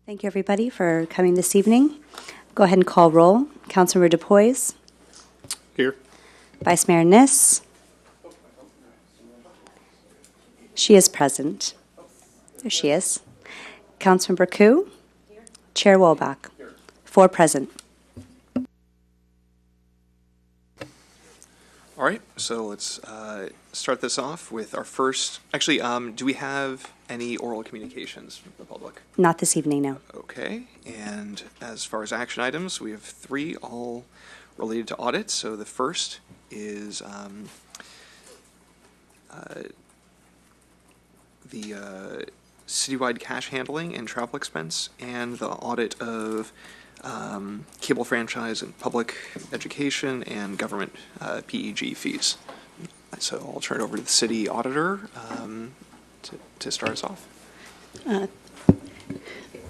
Thank you, everybody, for coming this evening. Go ahead and call roll. Councilmember DePoys. Here. Vice Mayor Niss. She is present. There she is. Councilmember Koo. Chair Wolbach. 4 present. All right, so let's start this off with our first. Actually, do we have any oral communications from the public? Not this evening, no. Okay, and as far as action items, we have 3 all related to audit. So the first is the citywide cash handling and travel expense, and the audit of cable franchise and public education and government PEG fees. So I'll turn it over to the city auditor to start us off.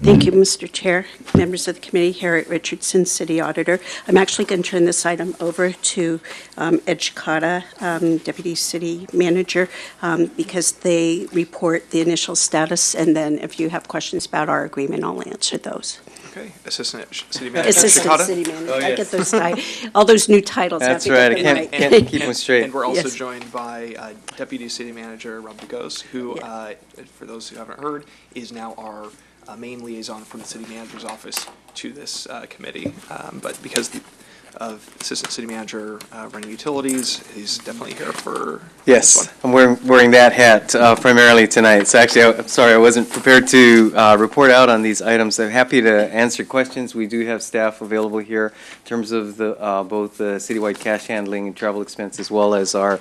Thank you, Mr. Chair, members of the committee. Harriet Richardson, City Auditor. I'm actually going to turn this item over to Ed Shikata, Deputy City Manager, because they report the initial status, and then if you have questions about our agreement, I'll answer those. Okay, Assistant City Manager Assistant Shikata. City Manager. Oh, yes. I get those all those new titles. That's I have right. to I get them can't keep them And straight. we're also Yes. joined by Deputy City Manager Rob DeGose, who, for those who haven't heard, is now our main liaison from the City Manager's office to this committee. But because of Assistant City Manager running utilities, he's definitely here for this Yes, one. I'm wearing that hat primarily tonight. So actually, I'm sorry, I wasn't prepared to report out on these items. I'm happy to answer questions. We do have staff available here in terms of the both the citywide cash handling and travel expense, as well as our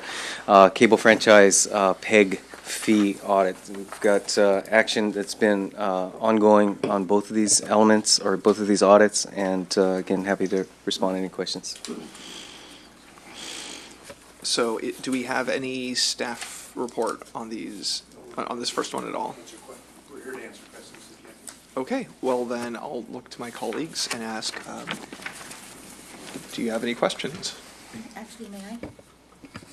cable franchise PEG fee audit. We've got action that's been ongoing on both of these elements, or both of these audits, and again, happy to respond to any questions. So do we have any staff report on these, on this first one at all? We're here to answer questions if you have. Okay, well then I'll look to my colleagues and ask, do you have any questions? Actually, may I?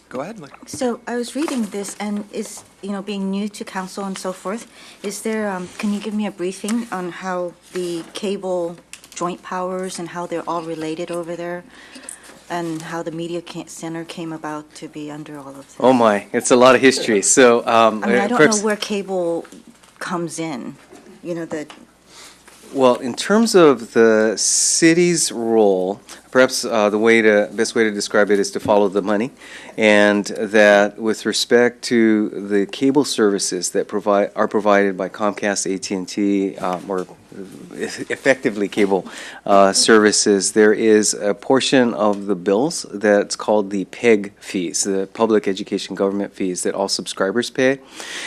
Go ahead, Mike. So I was reading this, and is, being new to council and so forth, is there, can you give me a briefing on how the cable joint powers and how they're all related over there, and how the media center came about to be under all of this? Oh my, it's a lot of history. So I mean, I don't know where cable comes in, Well, in terms of the city's role, perhaps the best way to describe it is to follow the money, and that with respect to the cable services that are provided by Comcast, AT&T, or effectively cable services, there is a portion of the bills that's called the PEG fees, the public education government fees that all subscribers pay,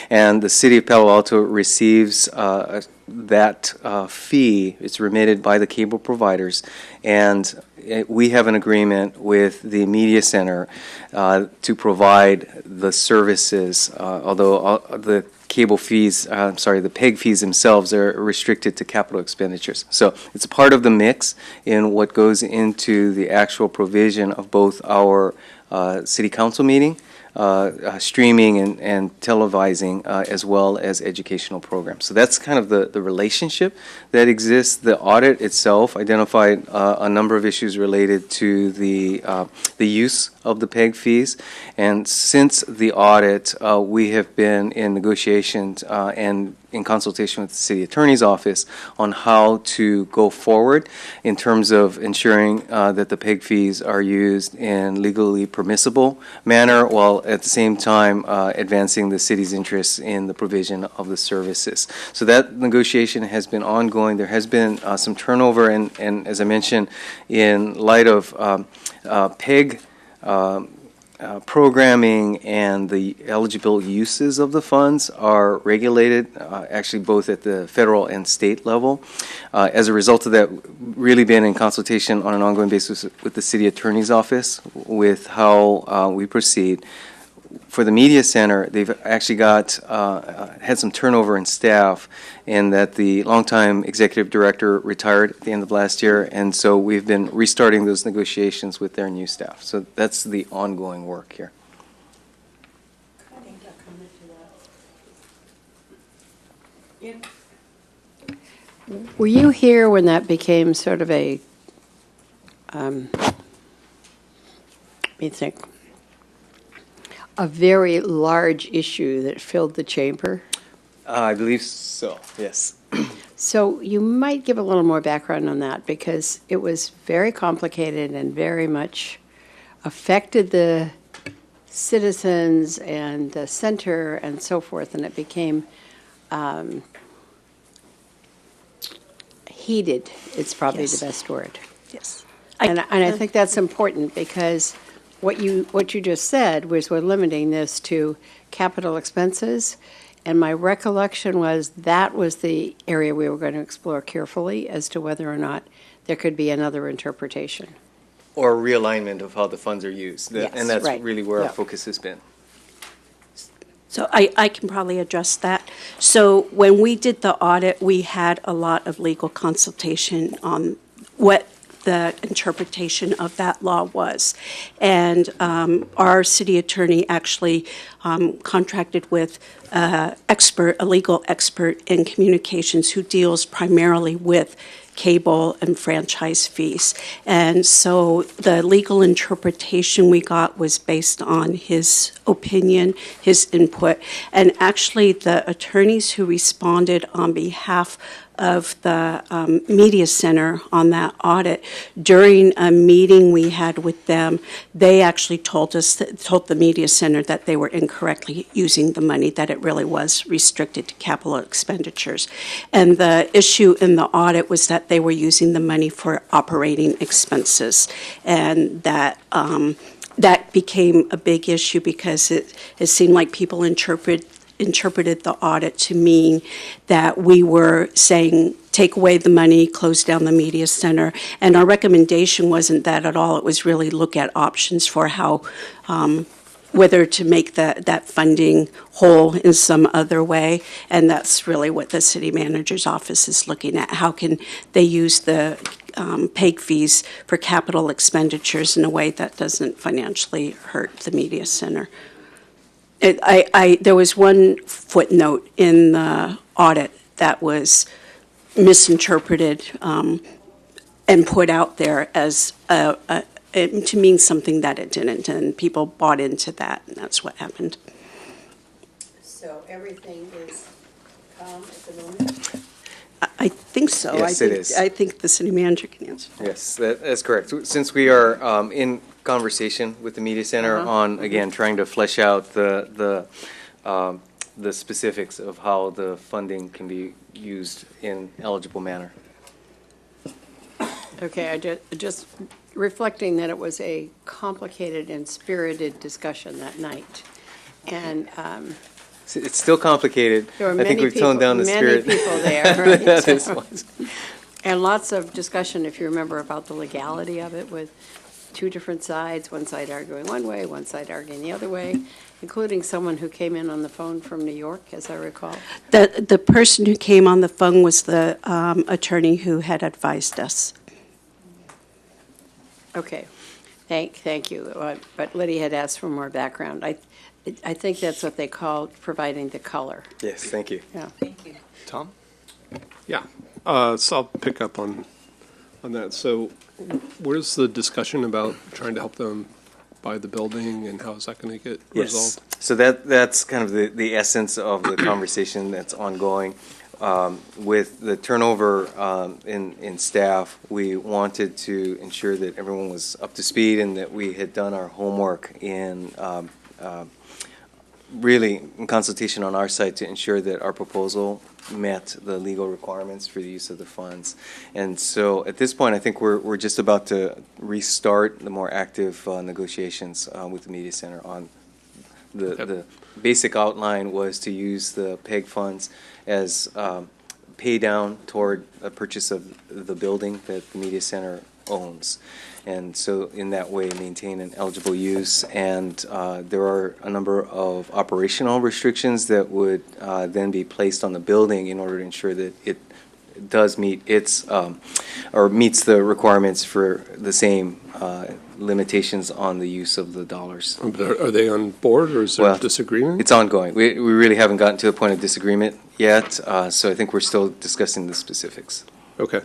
and the city of Palo Alto receives that fee. It's remitted by the cable providers, and we have an agreement with the media center to provide the services, although the cable fees, the PEG fees themselves are restricted to capital expenditures. So it's a part of the mix in what goes into the actual provision of both our city council meeting, streaming and televising, as well as educational programs. So that's kind of the relationship that exists. The audit itself identified a number of issues related to the use of the PEG fees, and since the audit, we have been in negotiations and in consultation with the city attorney's office on how to go forward in terms of ensuring that the PEG fees are used in legally permissible manner, while at the same time advancing the city's interests in the provision of the services. So that negotiation has been ongoing. There has been some turnover, and as I mentioned, in light of PEG programming and the eligible uses of the funds are regulated, actually both at the federal and state level. As a result of that, really been in consultation on an ongoing basis with the city attorney's office with how we proceed. For the media center, they've actually had some turnover in staff, in that the longtime executive director retired at the end of last year, and so we've been restarting those negotiations with their new staff. So that's the ongoing work here. I think I'll comment to that. Were you here when that became sort of a, let me think, a very large issue that filled the chamber? I believe so, yes. So you might give a little more background on that, because it was very complicated and very much affected the citizens and the center and so forth, and it became heated, it's probably Yes. the best word. Yes. And I think that's important, because what you just said was we're limiting this to capital expenses, and my recollection was that was the area we were going to explore carefully as to whether or not there could be another interpretation. Or realignment of how the funds are used. Yes, And that's right. really where Yeah. our focus has been. So I can probably address that. So when we did the audit, we had a lot of legal consultation on what the interpretation of that law was. And our city attorney actually contracted with a legal expert in communications who deals primarily with cable and franchise fees. And so the legal interpretation we got was based on his opinion, his input. And actually, the attorneys who responded on behalf of the media center on that audit, during a meeting we had with them, they actually told the media center that they were incorrectly using the money, that it really was restricted to capital expenditures. And the issue in the audit was that they were using the money for operating expenses, and that that became a big issue because it seemed like people interpreted the audit to mean that we were saying, take away the money, close down the media center. And our recommendation wasn't that at all. It was really look at options for how, whether to make that funding whole in some other way. And that's really what the city manager's office is looking at. How can they use the PEG fees for capital expenditures in a way that doesn't financially hurt the media center? There was one footnote in the audit that was misinterpreted and put out there as to mean something that it didn't, and people bought into that, and that's what happened. So everything is calm at the moment? I think so. Yes, it is. I think the city manager can answer. Yes, that's correct. Since we are in conversation with the media center on, again, trying to flesh out the specifics of how the funding can be used in eligible manner. Okay, I just reflecting that it was a complicated and spirited discussion that night. And It's still complicated. there were I think many we've toned down the spirit. Many people there, right? That is was. And lots of discussion, if you remember, about the legality of it, with two different sides, one side arguing one way, one side arguing the other way, including someone who came in on the phone from New York, as I recall. The person who came on the phone was the attorney who had advised us. Okay, thank you. But Liddy had asked for more background. I think that's what they call providing the color. Yes, thank you. Yeah. Tom? Yeah, so I'll pick up on that. So where's the discussion about trying to help them buy the building, and how is that going to get resolved? Yes. So that's kind of the essence of the conversation that's ongoing. With the turnover in staff, we wanted to ensure that everyone was up to speed and that we had done our homework in really in consultation on our side to ensure that our proposal met the legal requirements for the use of the funds. And so at this point, I think we're just about to restart the more active negotiations with the media center on the basic outline was to use the PEG funds as pay down toward a purchase of the building that the media center owns. And so in that way, maintain an eligible use. And there are a number of operational restrictions that would then be placed on the building in order to ensure that it does meet its, or meets the requirements for the same limitations on the use of the dollars. Are they on board, or is there Well, disagreement? It's ongoing. We really haven't gotten to a point of disagreement yet, so I think we're still discussing the specifics. Okay.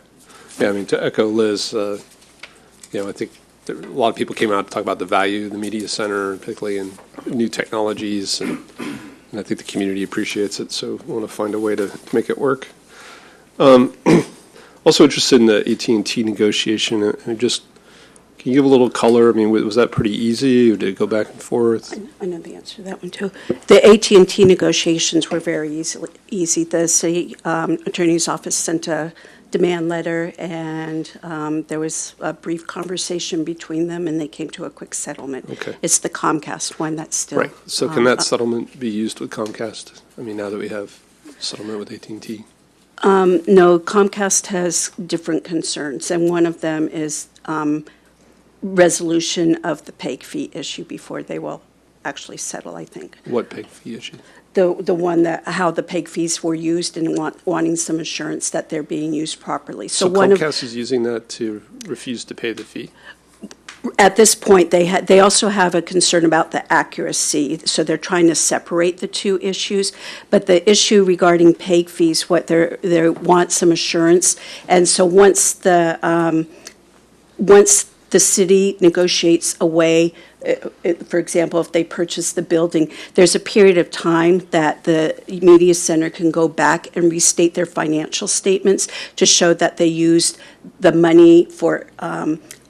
Yeah, I mean, to echo Liz, I think a lot of people came out to talk about the value of the media center, particularly in new technologies, and I think the community appreciates it, so we want to find a way to make it work. Also interested in the AT&T negotiation, and just, can you give a little color? I mean, was that pretty easy, or did it go back and forth? I know the answer to that one, too. The AT&T negotiations were very easy. The city attorney's office sent a demand letter, and there was a brief conversation between them, and they came to a quick settlement. Okay. It's the Comcast one that's still. Right, so can that settlement be used with Comcast? I mean, now that we have settlement with AT&T? No, Comcast has different concerns, and one of them is resolution of the PAG fee issue before they will actually settle, I think. What PEG fee issue? The one that, how the PAG fees were used, and wanting some assurance that they're being used properly. So one of, Comcast is using that to refuse to pay the fee? at this point, they also have a concern about the accuracy, so they're trying to separate the two issues. But the issue regarding PAG fees, what they want some assurance, and so once the city negotiates a way, for example, if they purchase the building, there's a period of time that the media center can go back and restate their financial statements to show that they used the money for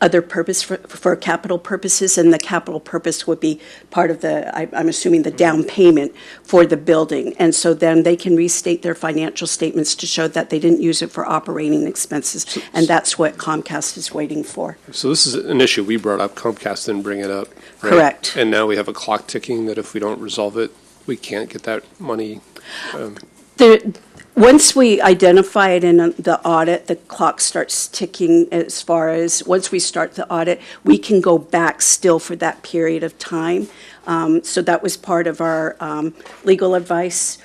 other purpose, for capital purposes, and the capital purpose would be part of the, I'm assuming, the down payment for the building. And so then they can restate their financial statements to show that they didn't use it for operating expenses, and that's what Comcast is waiting for. So this is an issue we brought up, Comcast didn't bring it up, right? Correct. And now we have a clock ticking that if we don't resolve it, we can't get that money. Once we identify it in the audit, the clock starts ticking as far as, once we start the audit, we can go back still for that period of time. So that was part of our legal advice,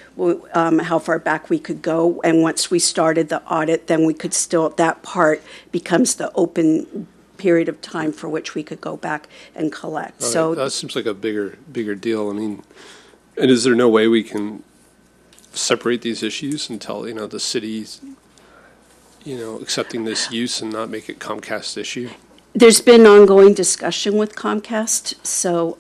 how far back we could go. And once we started the audit, then we could still, that part becomes the open period of time for which we could go back and collect. All right, So that seems like a bigger deal. I mean, and is there no way we can separate these issues until, the city's, accepting this use and not make it Comcast issue? there's been ongoing discussion with Comcast, so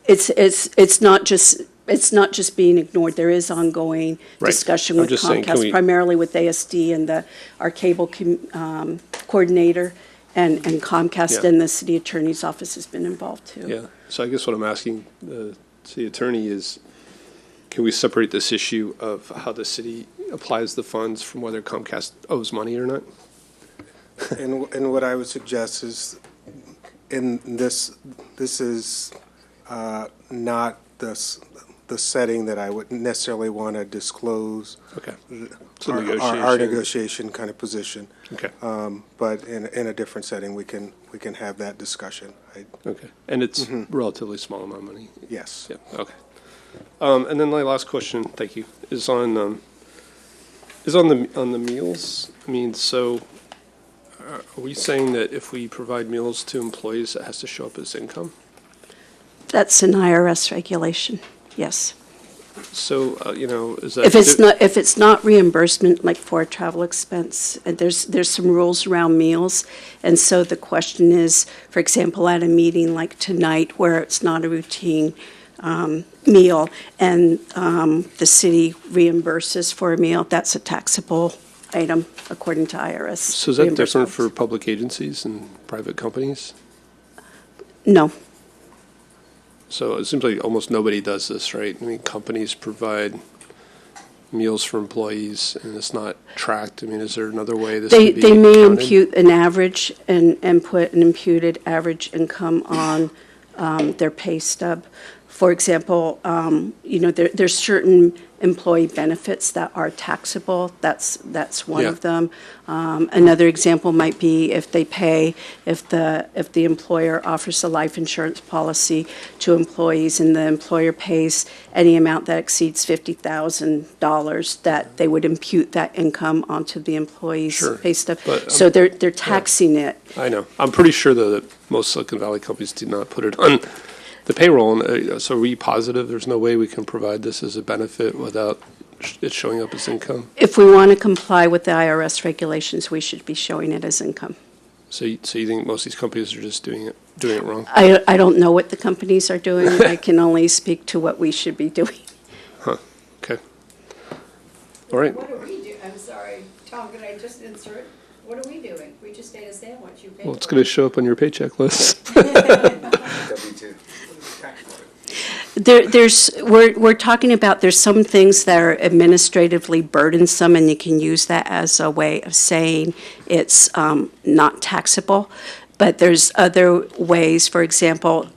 it's not just being ignored. There is ongoing Right. discussion I'm with just saying, can Comcast, we- primarily with ASD and our cable coordinator, and Comcast Yeah. and the city attorney's office has been involved too. Yeah, so I guess what I'm asking the city attorney is, can we separate this issue of how the city applies the funds from whether Comcast owes money or not? And what I would suggest is, in this is not the setting that I would necessarily want to disclose Okay. So our negotiation. negotiation kind of position. Okay, But in a different setting, we can have that discussion. okay. And it's relatively small amount of money? Yes. Yeah, okay. And then my last question, thank you, is on the meals. I mean, so are we saying that if we provide meals to employees, it has to show up as income? That's an IRS regulation, yes. So, is that? If it's not reimbursement, like for a travel expense, and there's some rules around meals, and so the question is, for example, at a meeting like tonight, where it's not a routine meal, and the city reimburses for a meal, that's a taxable item according to IRS. So is that different reimbursements. for public agencies and private companies? No. So it seems like almost nobody does this, right? I mean, companies provide meals for employees, and it's not tracked. I mean, is there another way this They could be they may counted? impute an average and put an imputed average income on their pay stub For example, there's certain employee benefits that are taxable. That's one Yeah. of them. Another example might be if the employer offers a life insurance policy to employees and the employer pays any amount that exceeds $50,000, that they would impute that income onto the employee's Sure. pay stub. But, So they're taxing it. I know. I'm pretty sure, though, that most Silicon Valley companies do not put it on the payroll. And, so are we positive there's no way we can provide this as a benefit without it showing up as income? If we want to comply with the IRS regulations, we should be showing it as income. So you think most of these companies are just doing it wrong? I don't know what the companies are doing. I can only speak to what we should be doing. Huh. Okay. All right. What do we do? I'm sorry, Tom, can I just insert? What are we doing? We just ate a sandwich. You paid Well, it's for going it. to show up on your paycheck list. W-2. We're talking about, there's some things that are administratively burdensome, and you can use that as a way of saying it's not taxable. But there's other ways, for example,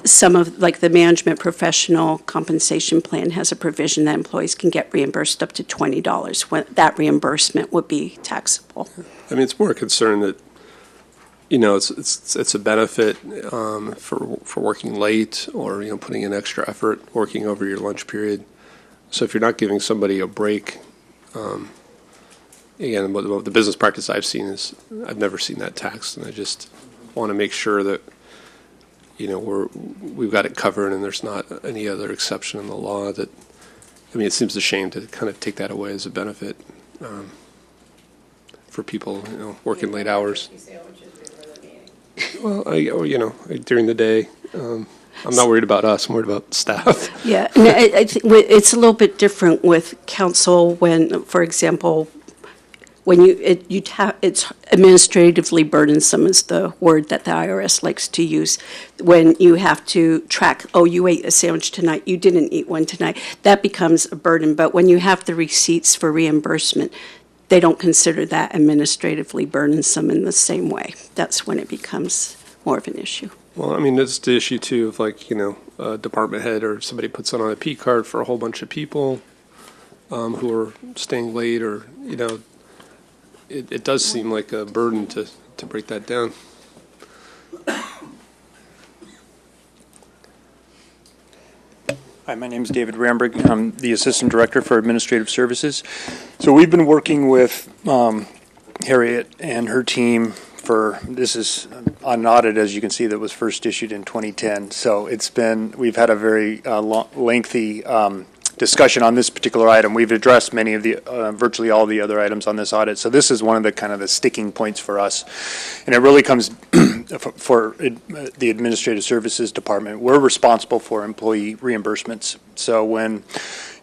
some of, like the management professional compensation plan has a provision that employees can get reimbursed up to $20 when that reimbursement would be taxable. I mean, it's more a concern that, it's a benefit for working late or, putting in extra effort, working over your lunch period. So if you're not giving somebody a break, again, the business practice I've seen is I've never seen that taxed, and I just want to make sure that, we've got it covered and there's not any other exception in the law that, it seems a shame to kind of take that away as a benefit for people, working late hours. Well, during the day, I'm not worried about us. I'm worried about staff. Yeah, and I think it's a little bit different with council when, for example, when it's administratively burdensome is the word that the IRS likes to use. When you have to track, oh, you ate a sandwich tonight, you didn't eat one tonight, that becomes a burden. But when you have the receipts for reimbursement, they don't consider that administratively burdensome in the same way. That's when it becomes more of an issue. Well, it's the issue too of a department head or somebody puts it on a P card for a whole bunch of people who are staying late, or it does seem like a burden to break that down. Hi, my name is David Ramberg. I'm the Assistant Director for Administrative Services. So we've been working with Harriet and her team this is an audit, as you can see, that was first issued in 2010. So we've had a very lengthy discussion on this particular item. We've addressed many of virtually all the other items on this audit. So this is one of the kind of the sticking points for us. And it really comes for the Administrative Services Department. We're responsible for employee reimbursements. So when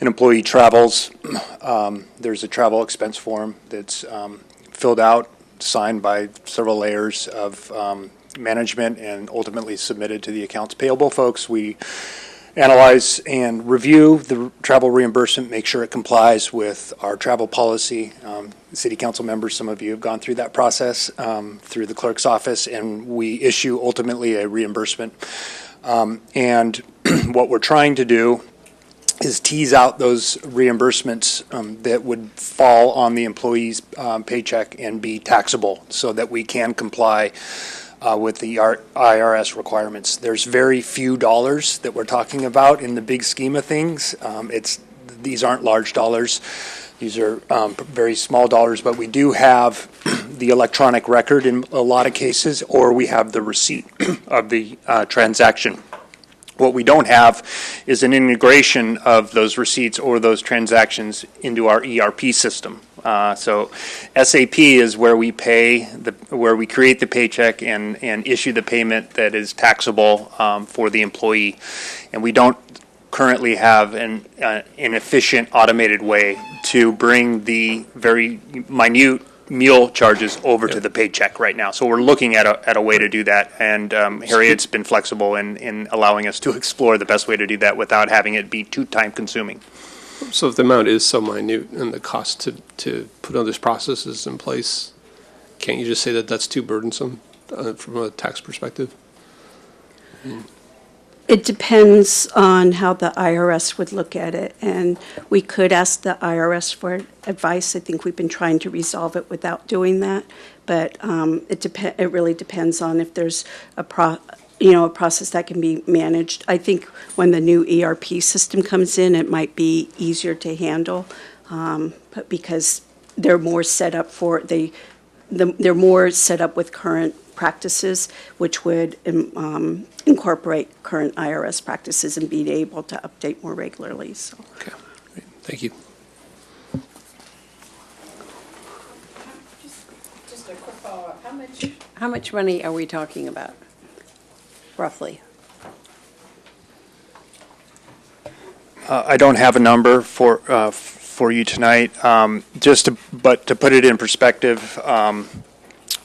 an employee travels, there's a travel expense form that's filled out, signed by several layers of management, and ultimately submitted to the accounts payable folks. We analyze and review the travel reimbursement, make sure it complies with our travel policy. City council members, some of you have gone through that process through the clerk's office, and we issue ultimately a reimbursement. And what we're trying to do is tease out those reimbursements that would fall on the employee's paycheck and be taxable, so that we can comply with the IRS requirements. There's very few dollars that we're talking about in the big scheme of things. These aren't large dollars. These are very small dollars, but we do have the electronic record in a lot of cases, or we have the receipt of the transaction. What we don't have is an integration of those receipts or those transactions into our ERP system. So SAP is where we where we create the paycheck and issue the payment that is taxable for the employee. And we don't currently have an efficient automated way to bring the very minute meal charges over to the paycheck right now. So we're looking at a way to do that, and Harriet's been flexible in allowing us to explore the best way to do that without having it be too time consuming. So if the amount is so minute and the cost to put all these processes in place, can't you just say that that's too burdensome from a tax perspective? It depends on how the IRS would look at it, and we could ask the IRS for advice. I think we've been trying to resolve it without doing that, but it really depends on if there's a process that can be managed. I think when the new ERP system comes in, it might be easier to handle, but because they're more set up they're more set up with current practices, which would incorporate current IRS practices and be able to update more regularly. So. Okay, great. Thank you. Just a quick follow-up. How much money are we talking about, roughly? I don't have a number for you tonight. But to put it in perspective,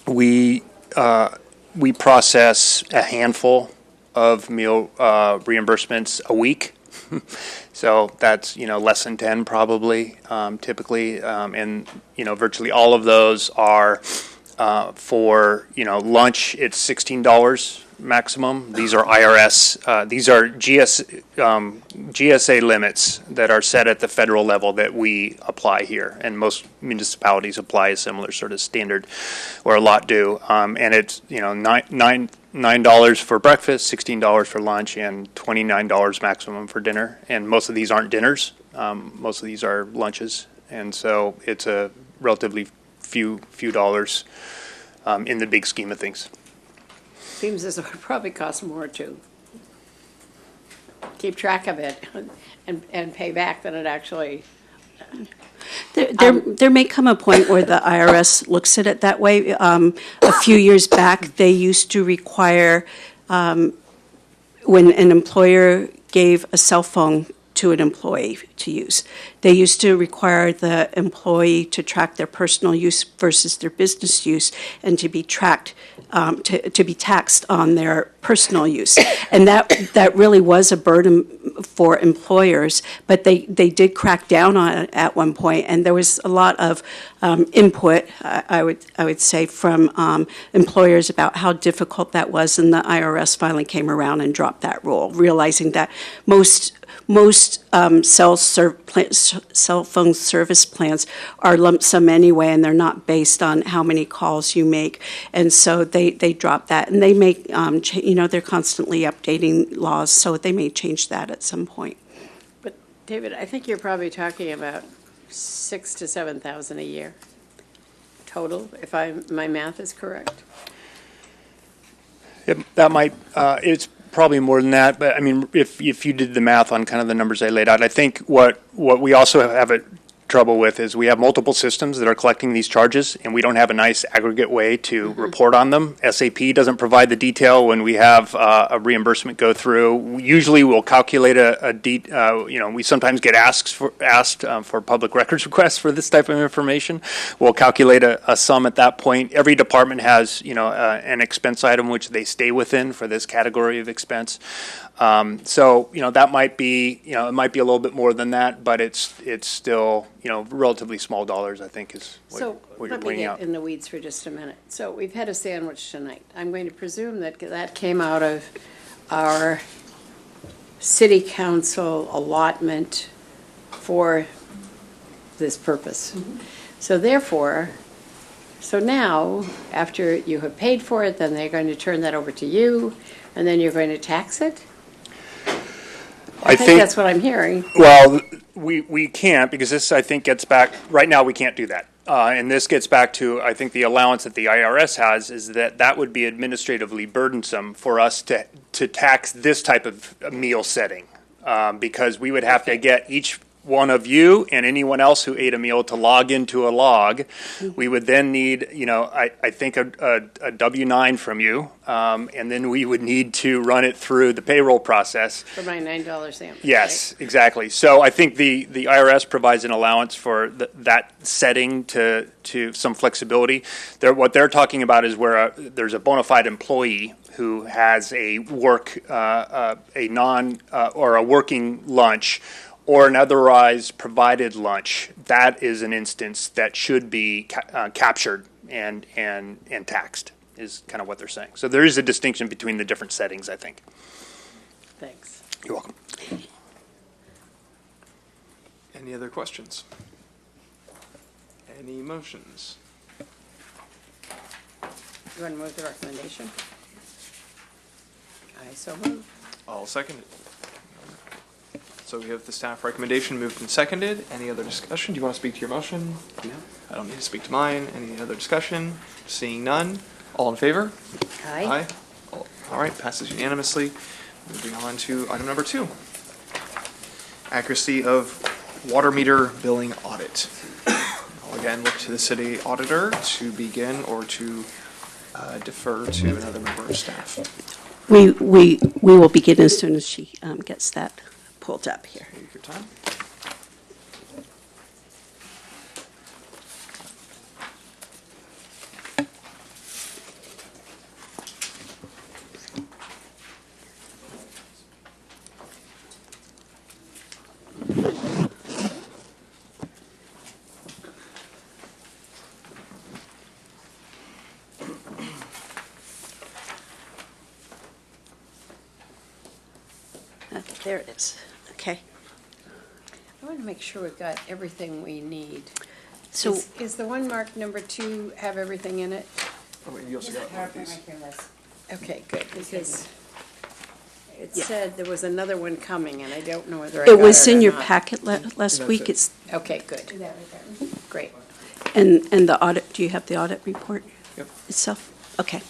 we process a handful of meal reimbursements a week. So that's, less than 10 probably, typically. And, virtually all of those are for, lunch, it's $16 maximum. These are IRS, these are GSA limits that are set at the federal level that we apply here. And most municipalities apply a similar sort of standard, or a lot do. And it's, $9 for breakfast, $16 for lunch, and $29 maximum for dinner. And most of these aren't dinners. Most of these are lunches. And so it's a relatively few dollars in the big scheme of things. Seems as though it would probably cost more to keep track of it and pay back than it actually. There may come a point where the IRS looks at it that way. A few years back, they used to require, when an employer gave a cell phone to an employee to use, they used to require the employee to track their personal use versus their business use, and to be tracked, to be taxed on their personal use. And that really was a burden for employers, but they did crack down on it at one point, and there was a lot of input, I would say, from employers about how difficult that was, and the IRS finally came around and dropped that rule, realizing that most cell phone service plans are lump sum anyway, and they're not based on how many calls you make, and so they dropped that, and they may, they're constantly updating laws, so they may change that at some point. But David, I think you're probably talking about 6,000 to 7,000 a year total, if my math is correct. That might, it's probably more than that, but I mean, if you did the math on kind of the numbers I laid out, I think what we also have trouble with is we have multiple systems that are collecting these charges, and we don't have a nice aggregate way to report on them. SAP doesn't provide the detail when we have a reimbursement go through. Usually we'll calculate we sometimes get asked for public records requests for this type of information. We'll calculate a sum at that point. Every department has, an expense item which they stay within for this category of expense. So, that might be, it might be a little bit more than that, but it's still, relatively small dollars, I think, is what you're pointing out. Let me get in the weeds for just a minute. So we've had a sandwich tonight. I'm going to presume that came out of our city council allotment for this purpose. So therefore, now, after you have paid for it, then they're going to turn that over to you, and then you're going to tax it? I think that's what I'm hearing. Well, we can't, because this, I think, gets back, right now we can't do that. And this gets back to, I think, the allowance that the IRS has is that would be administratively burdensome for us to tax this type of meal setting, because we would have to get each one of you and anyone else who ate a meal to log into a log. We would then need, I think a W-9 from you, and then we would need to run it through the payroll process. For my $9 sandwich. Yes, right? Exactly. So I think the IRS provides an allowance for that setting to some flexibility. What they're talking about is where there's a bona fide employee who has a working lunch, or an otherwise provided lunch. That is an instance that should be captured and taxed, is kind of what they're saying. So there is a distinction between the different settings, I think. Thanks. You're welcome. Any other questions? Any motions? You want to move the recommendation? I so move. I'll second it. So we have the staff recommendation moved and seconded. Any other discussion? Do you want to speak to your motion? No. I don't need to speak to mine. Any other discussion? Seeing none. All in favor? Aye. All right, passes unanimously. Moving on to item number 2. Accuracy of water meter billing audit. I'll again look to the city auditor to begin or to defer to another member of staff. We will begin as soon as she gets that pulled up here. Take your time. There it is. Okay. I want to make sure we've got everything we need. So Is the one marked number 2 have everything in it? Oh, wait, you also got one of these. Okay, good, because it Yeah. said there was another one coming, and I don't know whether I it got was in or your not. packet last That's week. it. It's Okay, good. Great. and the audit. Do you have the audit report Yep. itself? Okay.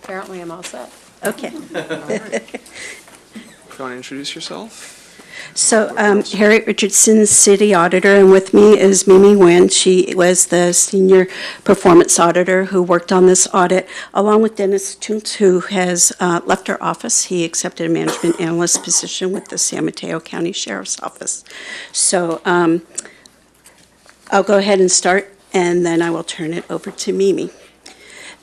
Apparently I'm all set. Okay. You want to introduce yourself? So Harriet Richardson, City Auditor, and with me is Mimi Nguyen. She was the Senior Performance Auditor who worked on this audit, along with Dennis Tuntz, who has left our office. He accepted a Management Analyst position with the San Mateo County Sheriff's Office. So I'll go ahead and start, and then I will turn it over to Mimi.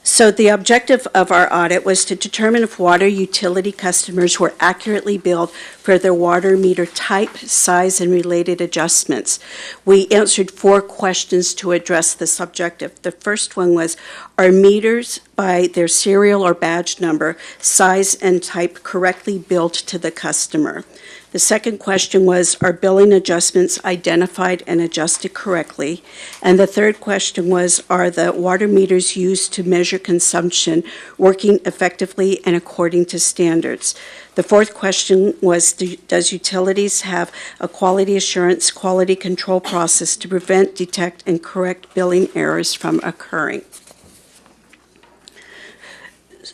So the objective of our audit was to determine if water utility customers were accurately billed for their water meter type, size, and related adjustments. We answered 4 questions to address this objective. The first one was, are meters by their serial or badge number, size, and type correctly billed to the customer? The second question was, are billing adjustments identified and adjusted correctly? And the third question was, are the water meters used to measure consumption working effectively and according to standards? The fourth question was, does utilities have a quality assurance, quality control process to prevent, detect, and correct billing errors from occurring?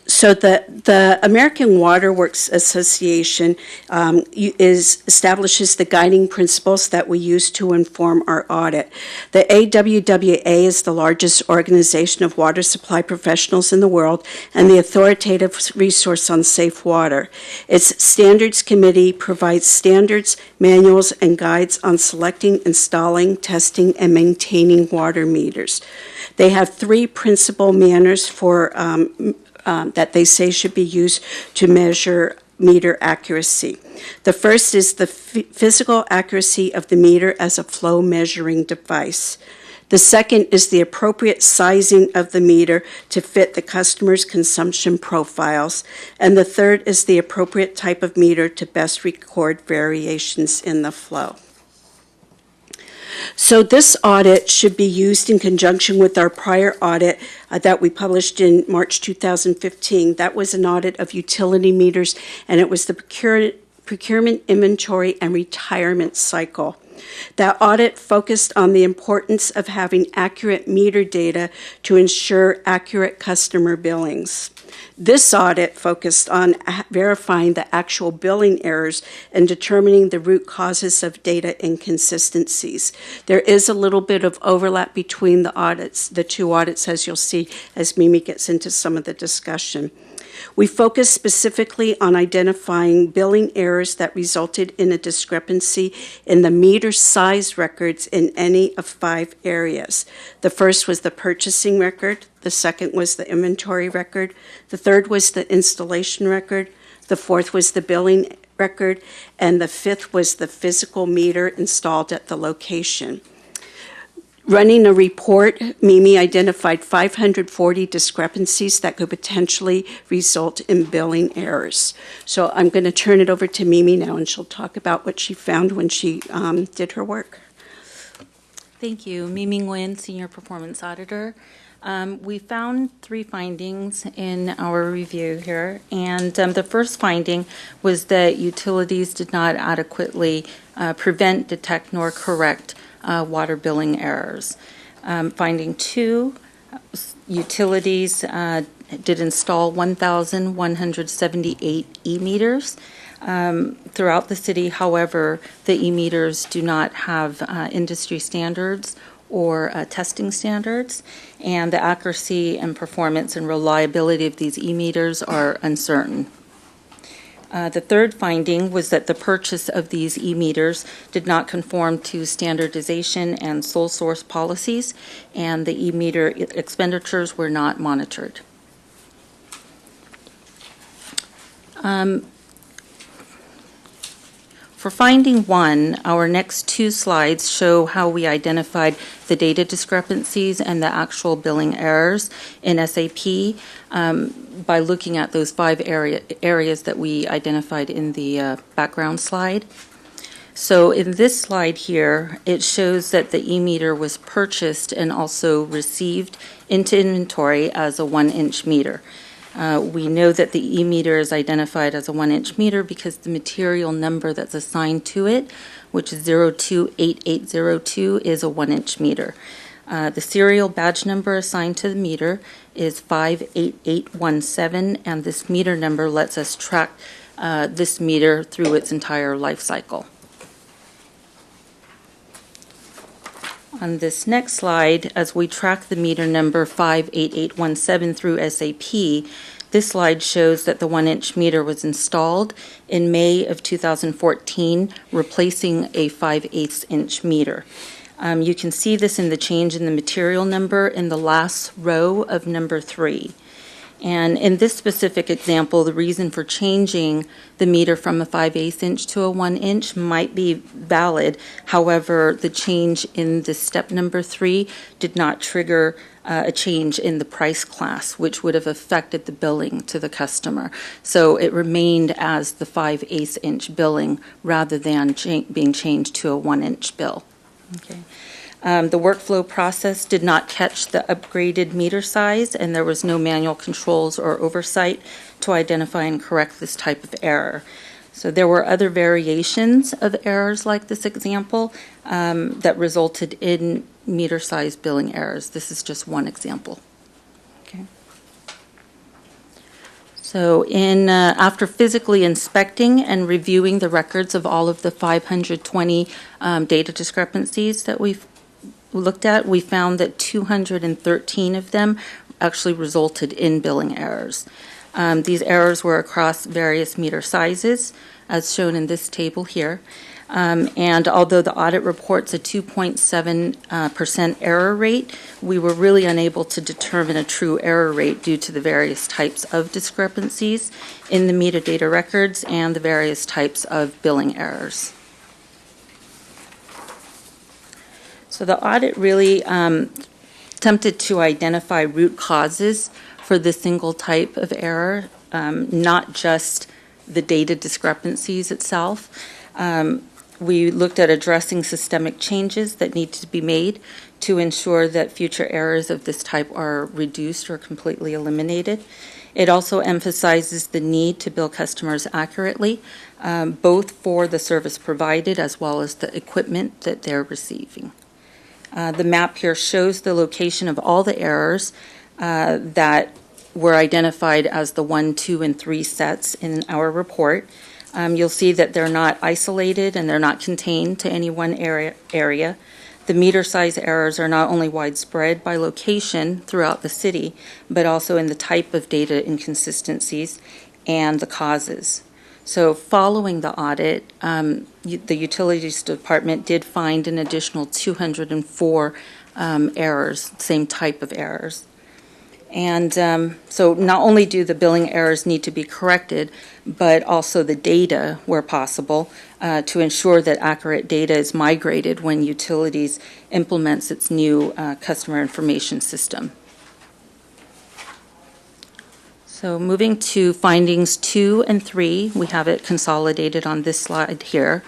So the American Water Works Association establishes the guiding principles that we use to inform our audit. The AWWA is the largest organization of water supply professionals in the world and the authoritative resource on safe water. Its Standards Committee provides standards, manuals, and guides on selecting, installing, testing, and maintaining water meters. They have 3 principal manners for that they say should be used to measure meter accuracy. The first is the physical accuracy of the meter as a flow measuring device. The second is the appropriate sizing of the meter to fit the customer's consumption profiles. And the third is the appropriate type of meter to best record variations in the flow. So this audit should be used in conjunction with our prior audit that we published in March 2015. That was an audit of utility meters, and it was the procurement, inventory, and retirement cycle. That audit focused on the importance of having accurate meter data to ensure accurate customer billings. This audit focused on verifying the actual billing errors and determining the root causes of data inconsistencies. There is a little bit of overlap between the audits, the 2 audits, as you'll see as Mimi gets into some of the discussion. We focused specifically on identifying billing errors that resulted in a discrepancy in the meter size records in any of 5 areas. The first was the purchasing record, the second was the inventory record, the third was the installation record, the fourth was the billing record, and the fifth was the physical meter installed at the location. Running a report, Mimi identified 540 discrepancies that could potentially result in billing errors. So I'm going to turn it over to Mimi now, and she'll talk about what she found when she did her work. Thank you. Mimi Nguyen, Senior Performance Auditor. We found 3 findings in our review here, and the first finding was that utilities did not adequately prevent, detect, nor correct water billing errors. Finding 2, utilities did install 1,178 e-meters throughout the city. However, the e-meters do not have industry standards or testing standards, and the accuracy and performance and reliability of these e-meters are uncertain. The third finding was that the purchase of these e-meters did not conform to standardization and sole source policies, and the e-meter expenditures were not monitored. For finding 1, our next 2 slides show how we identified the data discrepancies and the actual billing errors in SAP by looking at those 5 areas that we identified in the background slide. So in this slide here, it shows that the e-meter was purchased and also received into inventory as a 1-inch meter. We know that the e-meter is identified as a 1-inch meter because the material number that's assigned to it, which is 028802, is a 1-inch meter. The serial badge number assigned to the meter is 58817, and this meter number lets us track this meter through its entire life cycle. On this next slide, as we track the meter number 58817 through SAP, this slide shows that the 1-inch meter was installed in May of 2014, replacing a 5/8-inch meter. You can see this in the change in the material number in the last row of number 3. And in this specific example, the reason for changing the meter from a 5/8 inch to a 1-inch might be valid. However, the change in the step number 3 did not trigger a change in the price class, which would have affected the billing to the customer. So it remained as the 5/8 inch billing rather than being changed to a 1-inch bill. Okay. The workflow process did not catch the upgraded meter size, and there was no manual controls or oversight to identify and correct this type of error. So there were other variations of errors like this example that resulted in meter size billing errors. This is just one example. Okay. So after physically inspecting and reviewing the records of all of the 520 data discrepancies that we've looked at, we found that 213 of them actually resulted in billing errors. These errors were across various meter sizes, as shown in this table here. And although the audit reports a 2.7% error rate, we were really unable to determine a true error rate due to the various types of discrepancies in the meter data records and the various types of billing errors. So the audit really attempted to identify root causes for the single type of error, not just the data discrepancies itself. We looked at addressing systemic changes that need to be made to ensure that future errors of this type are reduced or completely eliminated. It also emphasizes the need to bill customers accurately, both for the service provided as well as the equipment that they're receiving. The map here shows the location of all the errors that were identified as the 1, 2, and 3 sets in our report. You'll see that they're not isolated and they're not contained to any one area. The meter size errors are not only widespread by location throughout the city, but also in the type of data inconsistencies and the causes. So following the audit, the Utilities Department did find an additional 204 errors, same type of errors. And so not only do the billing errors need to be corrected, but also the data, where possible, to ensure that accurate data is migrated when utilities implements its new customer information system. So moving to findings 2 and 3, we have it consolidated on this slide here.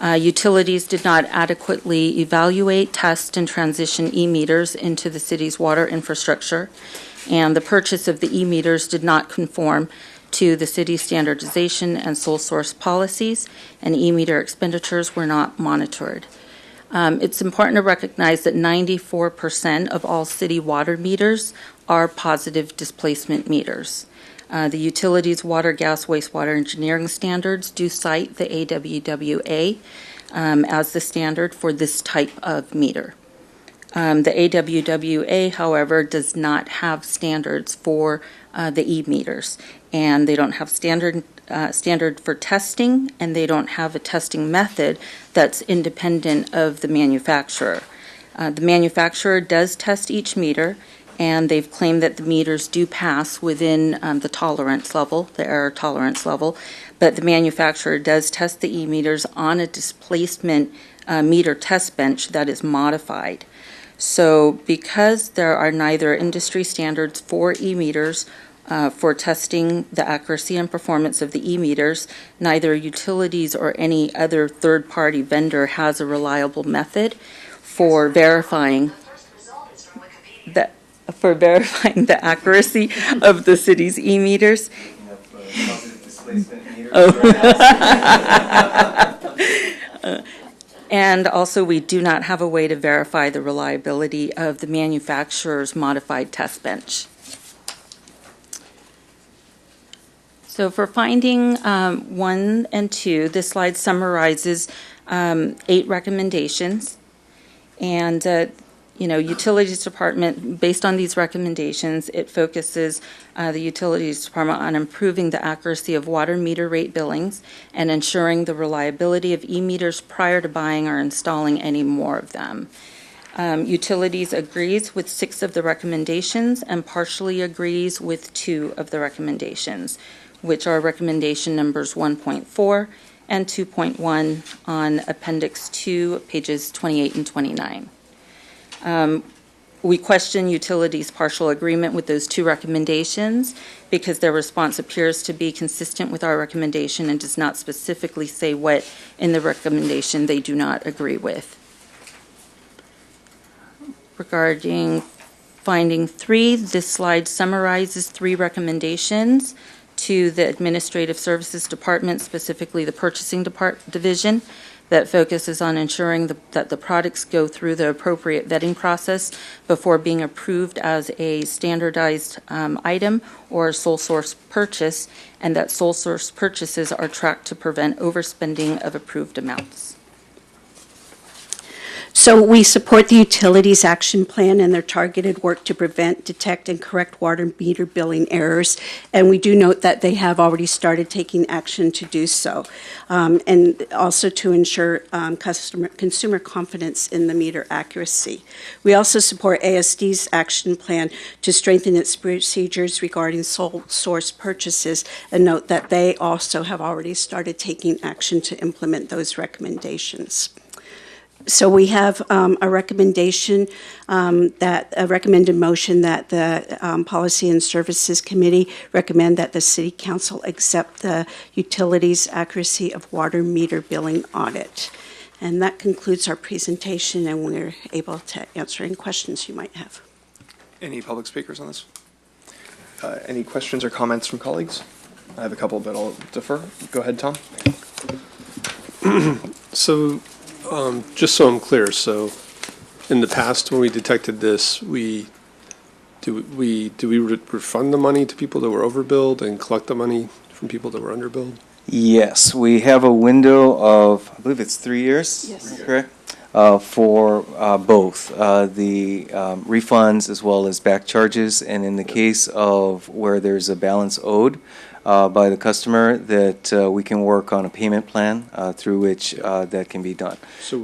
Utilities did not adequately evaluate, test, and transition e-meters into the city's water infrastructure, and the purchase of the e-meters did not conform to the city's standardization and sole source policies, and e-meter expenditures were not monitored. It's important to recognize that 94% of all city water meters are positive displacement meters. The utilities water, gas, wastewater engineering standards do cite the AWWA as the standard for this type of meter. The AWWA, however, does not have standards for the e-meters, and they don't have standard for testing, and they don't have a testing method that's independent of the manufacturer. The manufacturer does test each meter, and they've claimed that the meters do pass within the tolerance level, the error tolerance level, but the manufacturer does test the e-meters on a displacement meter test bench that is modified. So because there are neither industry standards for e-meters for testing the accuracy and performance of the e-meters, neither utilities or any other third-party vendor has a reliable method for verifying the accuracy of the city's e-meters. And also, we do not have a way to verify the reliability of the manufacturer's modified test bench. So for finding 1 and 2, this slide summarizes 8 recommendations. And Utilities Department, based on these recommendations, it focuses the Utilities Department on improving the accuracy of water meter rate billings and ensuring the reliability of e-meters prior to buying or installing any more of them. Utilities agrees with 6 of the recommendations and partially agrees with 2 of the recommendations, which are recommendation numbers 1.4 and 2.1 on Appendix 2, pages 28 and 29. We question utilities' partial agreement with those 2 recommendations because their response appears to be consistent with our recommendation and does not specifically say what in the recommendation they do not agree with. Regarding finding 3, this slide summarizes 3 recommendations to the Administrative Services Department, specifically the Purchasing Division, that focuses on ensuring that the products go through the appropriate vetting process before being approved as a standardized item or a sole source purchase, and that sole source purchases are tracked to prevent overspending of approved amounts. So we support the Utilities Action Plan and their targeted work to prevent, detect, and correct water meter billing errors. And we do note that they have already started taking action to do so, and also to ensure consumer confidence in the meter accuracy. We also support ASD's action plan to strengthen its procedures regarding sole source purchases, and note that they also have already started taking action to implement those recommendations. So we have a recommendation, a recommended motion that the Policy and Services Committee recommend that the City Council accept the Utilities Accuracy of Water Meter Billing Audit. And that concludes our presentation, and we're able to answer any questions you might have. Any public speakers on this? Any questions or comments from colleagues? I have a couple, but I'll defer. Go ahead, Tom. So, just so I'm clear, so in the past when we detected this, do we refund the money to people that were overbilled and collect the money from people that were underbilled? Yes, we have a window of, I believe it's 3 years. Yes. Correct? For both the refunds as well as back charges, and in the case of where there's a balance owed by the customer, that we can work on a payment plan through which that can be done. So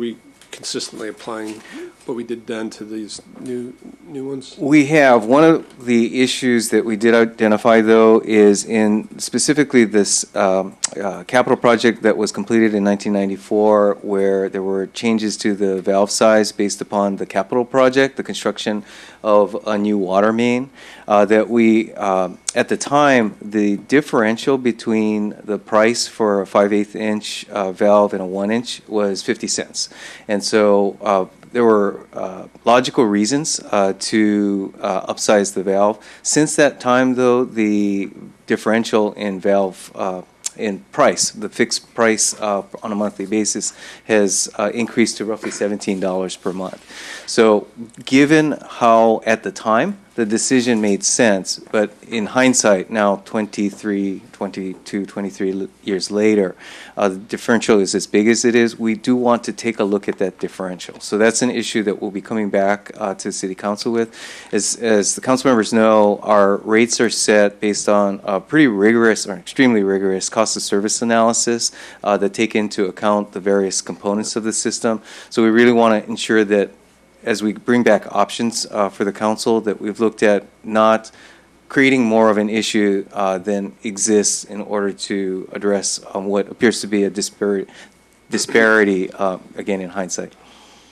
consistently applying what we did then to these new ones? We have. One of the issues that we did identify, though, is in specifically this capital project that was completed in 1994, where there were changes to the valve size based upon the capital project, the construction of a new water main, that we, at the time, the differential between the price for a 5/8 inch valve and a 1 inch was 50 cents. And so there were logical reasons to upsize the valve. Since that time, though, the differential in valve in price, the fixed price on a monthly basis, has increased to roughly $17 per month. So given how, at the time, the decision made sense, but in hindsight, now 22, 23 years later, the differential is as big as it is, we do want to take a look at that differential. So that's an issue that we'll be coming back to City Council with. As the council members know, our rates are set based on a pretty rigorous or extremely rigorous cost of service analysis that take into account the various components of the system. So we really want to ensure that as we bring back options for the council, that we've looked at not creating more of an issue than exists in order to address what appears to be a disparity, again, in hindsight.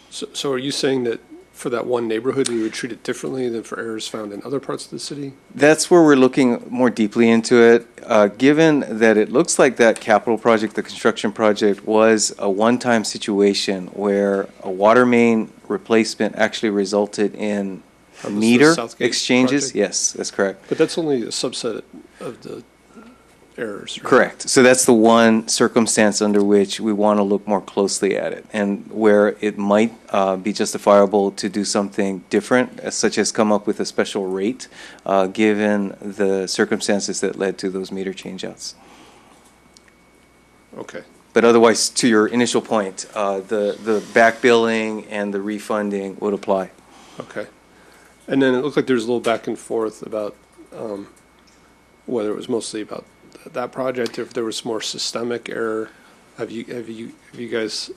So are you saying that for that one neighborhood, we would treat it differently than for errors found in other parts of the city? That's where we're looking more deeply into it. Given that it looks like that capital project, the construction project, was a one-time situation where a water main replacement actually resulted in meter exchanges. Project? Yes, that's correct. But that's only a subset of the errors, right? Correct. So that's the one circumstance under which we want to look more closely at it, and where it might be justifiable to do something different, such as come up with a special rate, given the circumstances that led to those meter changeouts. Okay. But otherwise, to your initial point, the back billing and the refunding would apply. Okay. And then it looked like there's a little back and forth about whether it was mostly about that project or if there was more systemic error. Have you guys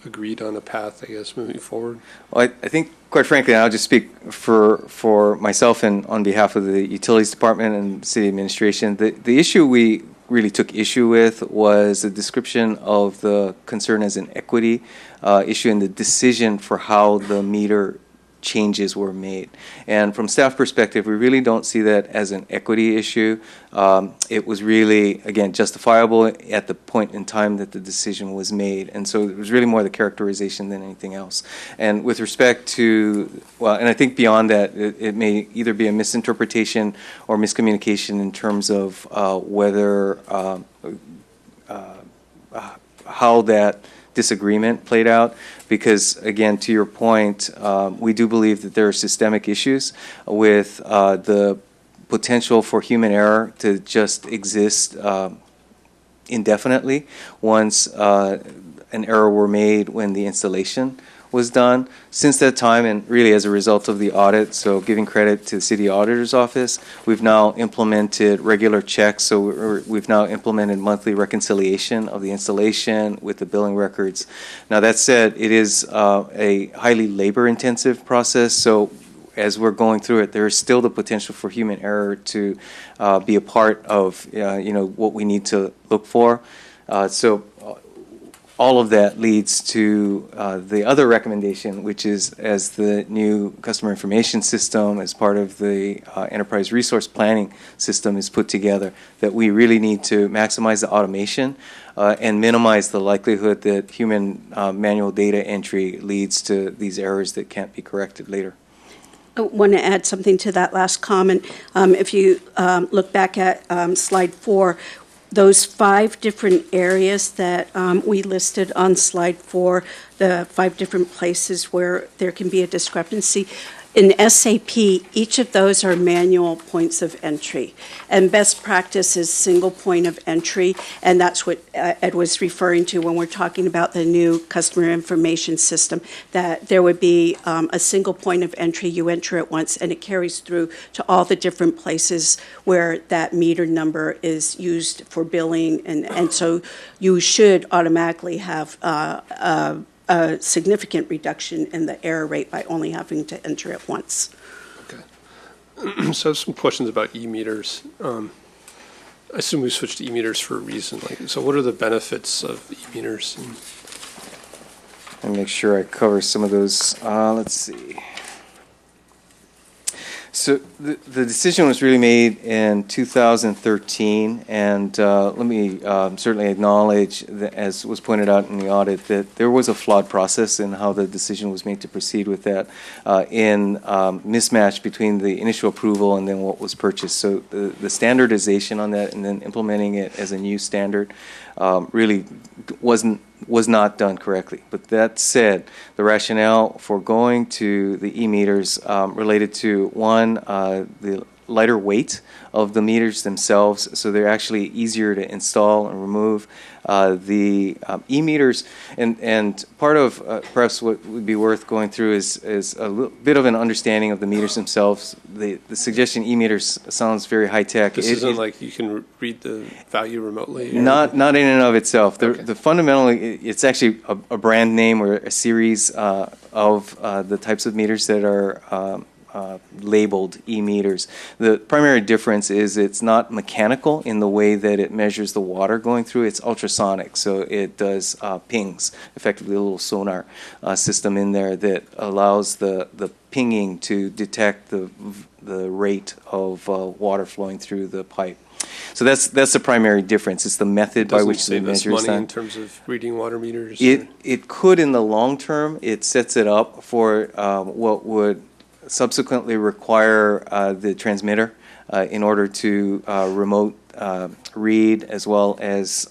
agreed on a path, I guess, moving forward? Well, I think, quite frankly, and I'll just speak for myself and on behalf of the Utilities Department and City Administration, the issue we really took issue with was the description of the concern as an equity issue and the decision for how the meter changes were made. And from staff perspective, we really don't see that as an equity issue. It was really, again, justifiable at the point in time that the decision was made. And so it was really more the characterization than anything else. And with respect to, well, and I think beyond that, it may either be a misinterpretation or miscommunication in terms of whether, how that disagreement played out, because again, to your point, we do believe that there are systemic issues with the potential for human error to just exist indefinitely once an error were made when the installation was done. Since that time, and really as a result of the audit, so giving credit to the City Auditor's Office, we've now implemented regular checks. So we've now implemented monthly reconciliation of the installation with the billing records. Now that said, it is a highly labor-intensive process. So as we're going through it, there is still the potential for human error to be a part of what we need to look for. So all of that leads to the other recommendation, which is as the new customer information system, as part of the enterprise resource planning system is put together, that we really need to maximize the automation and minimize the likelihood that human manual data entry leads to these errors that can't be corrected later. I want to add something to that last comment. If you look back at slide 4, those 5 different areas that we listed on slide 4, the 5 different places where there can be a discrepancy. In SAP, each of those are manual points of entry, and best practice is single point of entry, and that's what Ed was referring to when we're talking about the new customer information system, that there would be a single point of entry. You enter it once, and it carries through to all the different places where that meter number is used for billing, and so you should automatically have a significant reduction in the error rate by only having to enter it once. Okay. So I have some questions about e-meters. I assume we switched to e-meters for a reason. So what are the benefits of e-meters? And make sure I cover some of those. Let's see. So the decision was really made in 2013, and let me certainly acknowledge that, as was pointed out in the audit, that there was a flawed process in how the decision was made to proceed with that in mismatch between the initial approval and then what was purchased. So the standardization on that and then implementing it as a new standard really was not done correctly. But that said, the rationale for going to the e-meters related to, one, the lighter weight of the meters themselves, so they're actually easier to install and remove. The e-meters, and part of perhaps what would be worth going through is a little bit of an understanding of the meters themselves. The suggestion e-meters sounds very high-tech. This isn't like you can read the value remotely? Not in and of itself. Okay. The fundamentally, it's actually a brand name or a series of the types of meters that are labeled e-meters. The primary difference is it's not mechanical in the way that it measures the water going through. It's ultrasonic, so it does pings, effectively a little sonar system in there that allows the pinging to detect the rate of water flowing through the pipe. So that's the primary difference. It's the method by which they measure money that. in terms of reading water meters? It could in the long term. It sets it up for what would subsequently require the transmitter in order to remote read as well as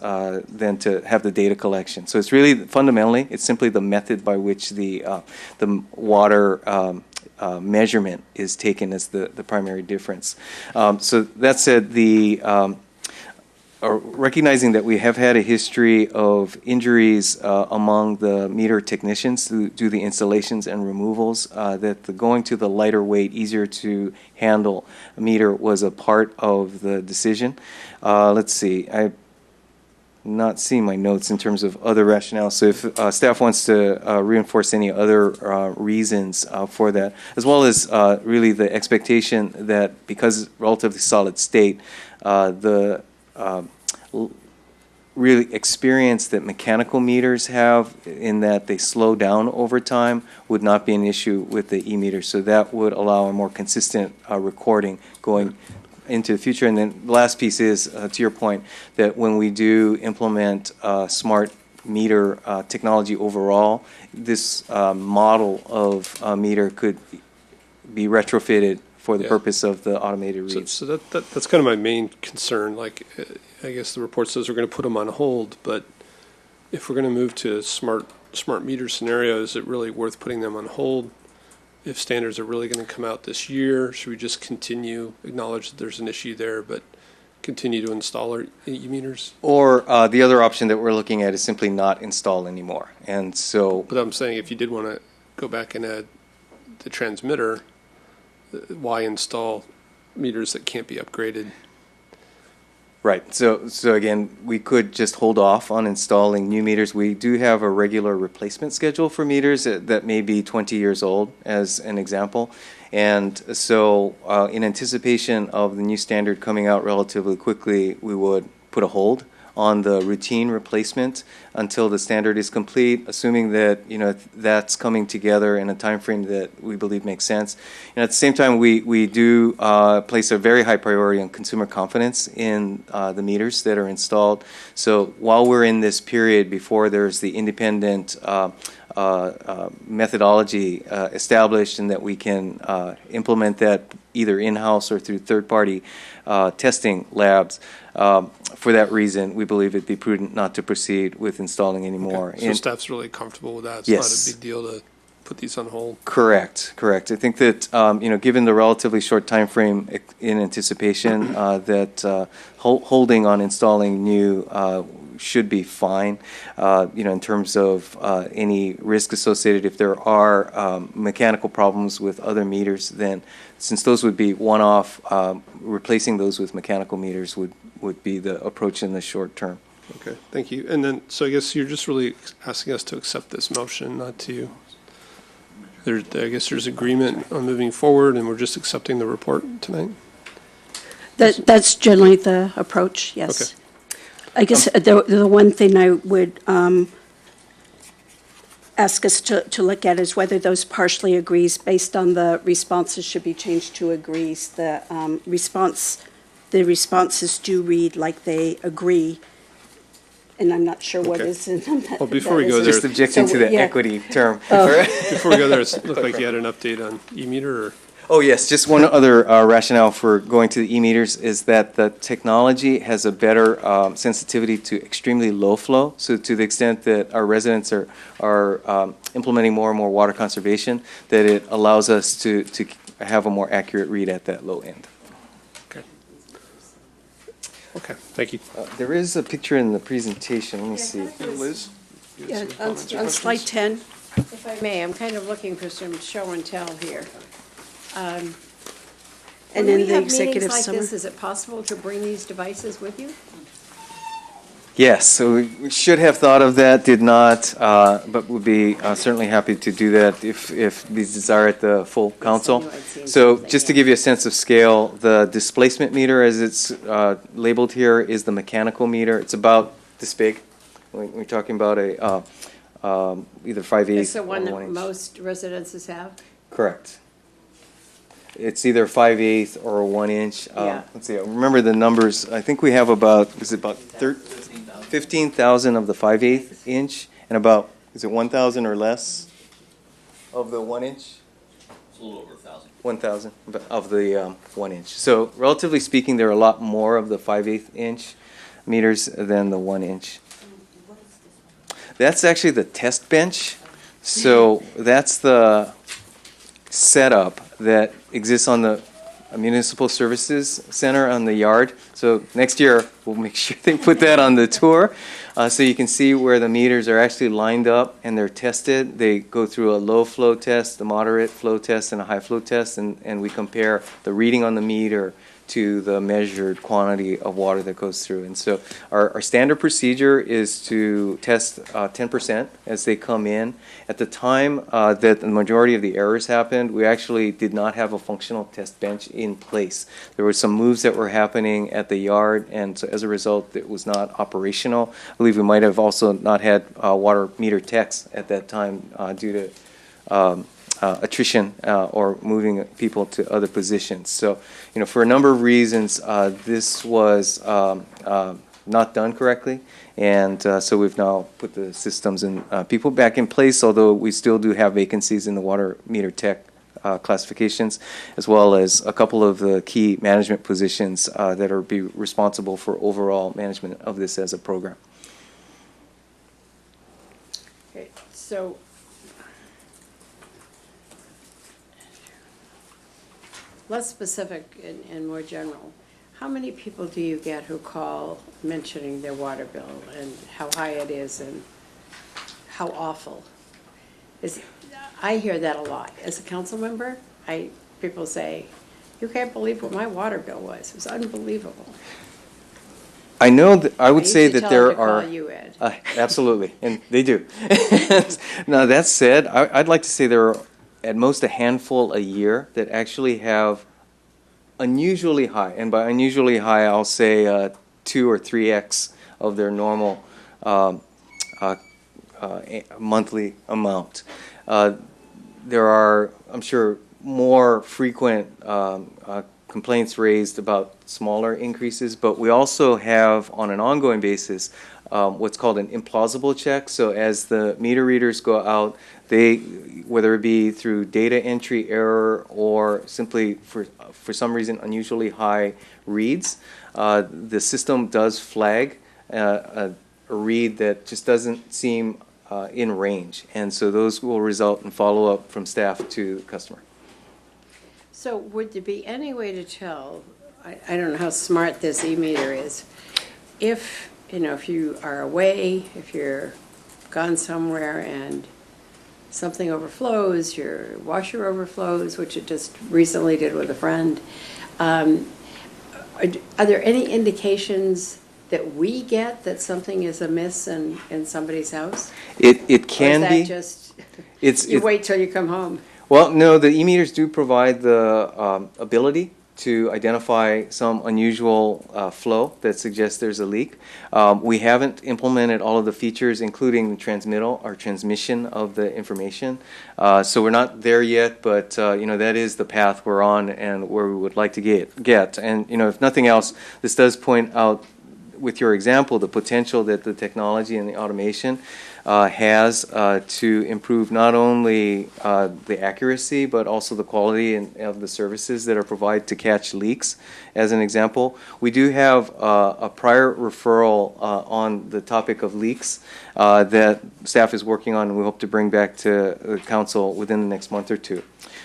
then to have the data collection. So it's really fundamentally, it's simply the method by which the water measurement is taken as the primary difference. So that said, recognizing that we have had a history of injuries among the meter technicians who do the installations and removals, that going to the lighter weight, easier to handle meter was a part of the decision. Let's see. I'm not seeing my notes in terms of other rationale. So if staff wants to reinforce any other reasons for that, as well as really the expectation that because relatively solid state, the really experience that mechanical meters have in that they slow down over time would not be an issue with the e-meter. So that would allow a more consistent recording going into the future. And then the last piece is, to your point, that when we do implement smart meter technology overall, this model of meter could be retrofitted for the purpose of the automated reads. So that's kind of my main concern. Like, I guess the report says we're going to put them on hold, but if we're going to move to smart meter scenarios, is it really worth putting them on hold? If standards are really going to come out this year, should we just continue, acknowledge that there's an issue there, but continue to install our e-meters? Or the other option that we're looking at is simply not install anymore. And so, but I'm saying if you did want to go back and add the transmitter, why install meters that can't be upgraded? right. So again, we could just hold off on installing new meters. We do have a regular replacement schedule for meters that may be 20 years old, as an example. And so in anticipation of the new standard coming out relatively quickly, we would put a hold on the routine replacement until the standard is complete, assuming that that's coming together in a time frame that we believe makes sense. And at the same time, we do place a very high priority on consumer confidence in the meters that are installed. So while we're in this period before there's the independent methodology established and that we can implement that either in-house or through third-party testing labs, for that reason, we believe it'd be prudent not to proceed with installing anymore. Okay. So staff's really comfortable with that? It's yes. not a big deal to put these on hold? Correct. I think that, given the relatively short time frame in anticipation, that holding on installing new should be fine, in terms of any risk associated. If there are mechanical problems with other meters, then since those would be one-off, replacing those with mechanical meters would be the approach in the short term. Okay, thank you. And then, so I guess you're just really asking us to accept this motion, not to, I guess there's agreement on moving forward, and we're just accepting the report tonight? That's generally the approach, yes. Okay. I guess the one thing I would ask us to look at is whether those partially agrees, based on the responses, should be changed to agrees. The responses do read like they agree, and I'm not sure what Okay. is in them. Well, before we go there, Just objecting So, to the yeah. equity term. before we go there, it looked like you had an update on e-meter, or? Oh, yes, just one other rationale for going to the e-meters is that the technology has a better sensitivity to extremely low flow. So to the extent that our residents are implementing more and more water conservation, that it allows us to have a more accurate read at that low end. Okay. Okay, thank you. There is a picture in the presentation, let me see. Liz? Yeah, on slide 10. If I may, I'm kind of looking for some show and tell here. And When in we the have executive meetings like summary. this, is it possible to bring these devices with you? Yes, so we should have thought of that, did not, but would be certainly happy to do that if these desire at the full council. knew I'd seen So something, just to yeah. give you a sense of scale, the displacement meter, as it's labeled here, is the mechanical meter. It's about this big. We're talking about a either 5/8 It's the or one 1 that inch. most residences have? Correct. It's either 5/8 or a 1 inch. Yeah. Let's see, I remember the numbers. I think we have about, is it about 15,000 of the 5/8 inch, and about, is it 1,000 or less of the 1 inch? It's a little over 1,000. 1,000 of the 1 inch. So relatively speaking, there are a lot more of the 5/8 inch meters than the 1 inch. That's actually the test bench. So that's the setup that exists on the Municipal Services Center on the yard. So next year, we'll make sure they put that on the tour. So you can see where the meters are actually lined up and they're tested. They go through a low flow test, a moderate flow test, and a high flow test, and we compare the reading on the meter to the measured quantity of water that goes through. And so our standard procedure is to test 10% as they come in. At the time that the majority of the errors happened, we actually did not have a functional test bench in place. There were some moves that were happening at the yard, and so as a result, it was not operational. I believe we might have also not had water meter techs at that time due to attrition or moving people to other positions. So, for a number of reasons, this was not done correctly, and so we've now put the systems and people back in place, although we still do have vacancies in the water meter tech classifications, as well as a couple of the key management positions that are be responsible for overall management of this as a program. Okay, so less specific and more general, how many people do you get who call mentioning their water bill and how high it is and how awful? I hear that a lot. As a council member, people say, you can't believe what my water bill was. It was unbelievable. I know that I would say that there I are. used to tell them to call you, Ed. Absolutely, and they do. Now, that said, I'd like to say there are at most a handful a year that actually have unusually high, and by unusually high, I'll say 2 or 3x of their normal monthly amount. There are, I'm sure, more frequent complaints raised about smaller increases, but we also have, on an ongoing basis, what's called an implausible check. So as the meter readers go out, whether it be through data entry error or simply for some reason unusually high reads, the system does flag a read that just doesn't seem in range. And so those will result in follow-up from staff to the customer. So would there be any way to tell, I don't know how smart this e-meter is, if you are away, if you're gone somewhere and something overflows, your washer overflows, which it just recently did with a friend, are there any indications that we get that something is amiss in somebody's house? It can Or is be. that just, It's wait till you come home? Well, no, the e-meters do provide the ability to identify some unusual flow that suggests there's a leak. We haven't implemented all of the features, including the transmittal or transmission of the information. So we're not there yet, but that is the path we're on and where we would like to get. And if nothing else, this does point out, with your example, the potential that the technology and the automation has to improve not only the accuracy but also the quality of the services that are provided to catch leaks. As an example, we do have a prior referral on the topic of leaks that staff is working on, and we hope to bring back to the council within the next month or two.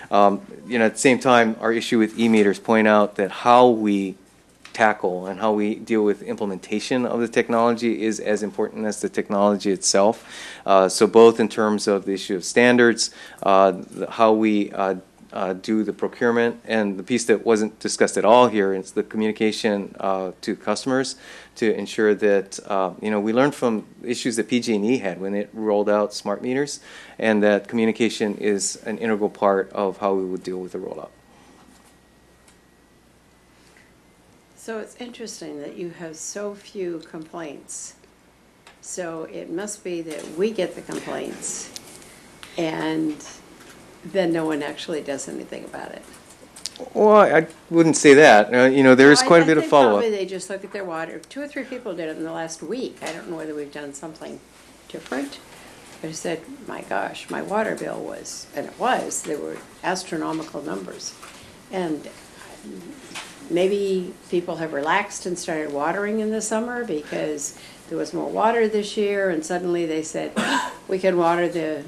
At the same time, our issue with e-meters point out that how we tackle and how we deal with implementation of the technology is as important as the technology itself. So both in terms of the issue of standards, how we do the procurement, and the piece that wasn't discussed at all here is the communication to customers to ensure that we learned from issues that PG&E had when it rolled out smart meters, and that communication is an integral part of how we would deal with the rollout. So it's interesting that you have so few complaints. So it must be that we get the complaints, and then no one actually does anything about it. Well, I wouldn't say that. There is quite a bit of follow-up. Probably they just look at their water. 2 or 3 people did it in the last week. I don't know whether we've done something different. But I said, my gosh, my water bill was, and there were astronomical numbers. And maybe people have relaxed and started watering in the summer because there was more water this year, and suddenly they said, we can water the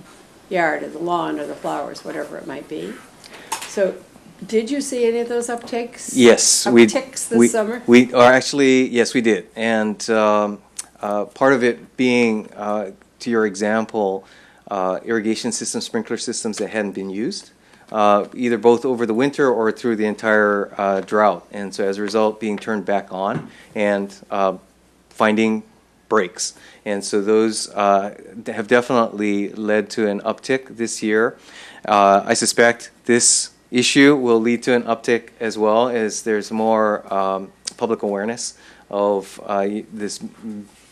yard or the lawn or the flowers, whatever it might be. So did you see any of those upticks? Yes. Upticks this summer? We are actually, yes, we did. And part of it being, to your example, irrigation systems, sprinkler systems that hadn't been used. Either both over the winter or through the entire drought. And so as a result, being turned back on and finding breaks. And so those have definitely led to an uptick this year. I suspect this issue will lead to an uptick as well, as there's more public awareness of this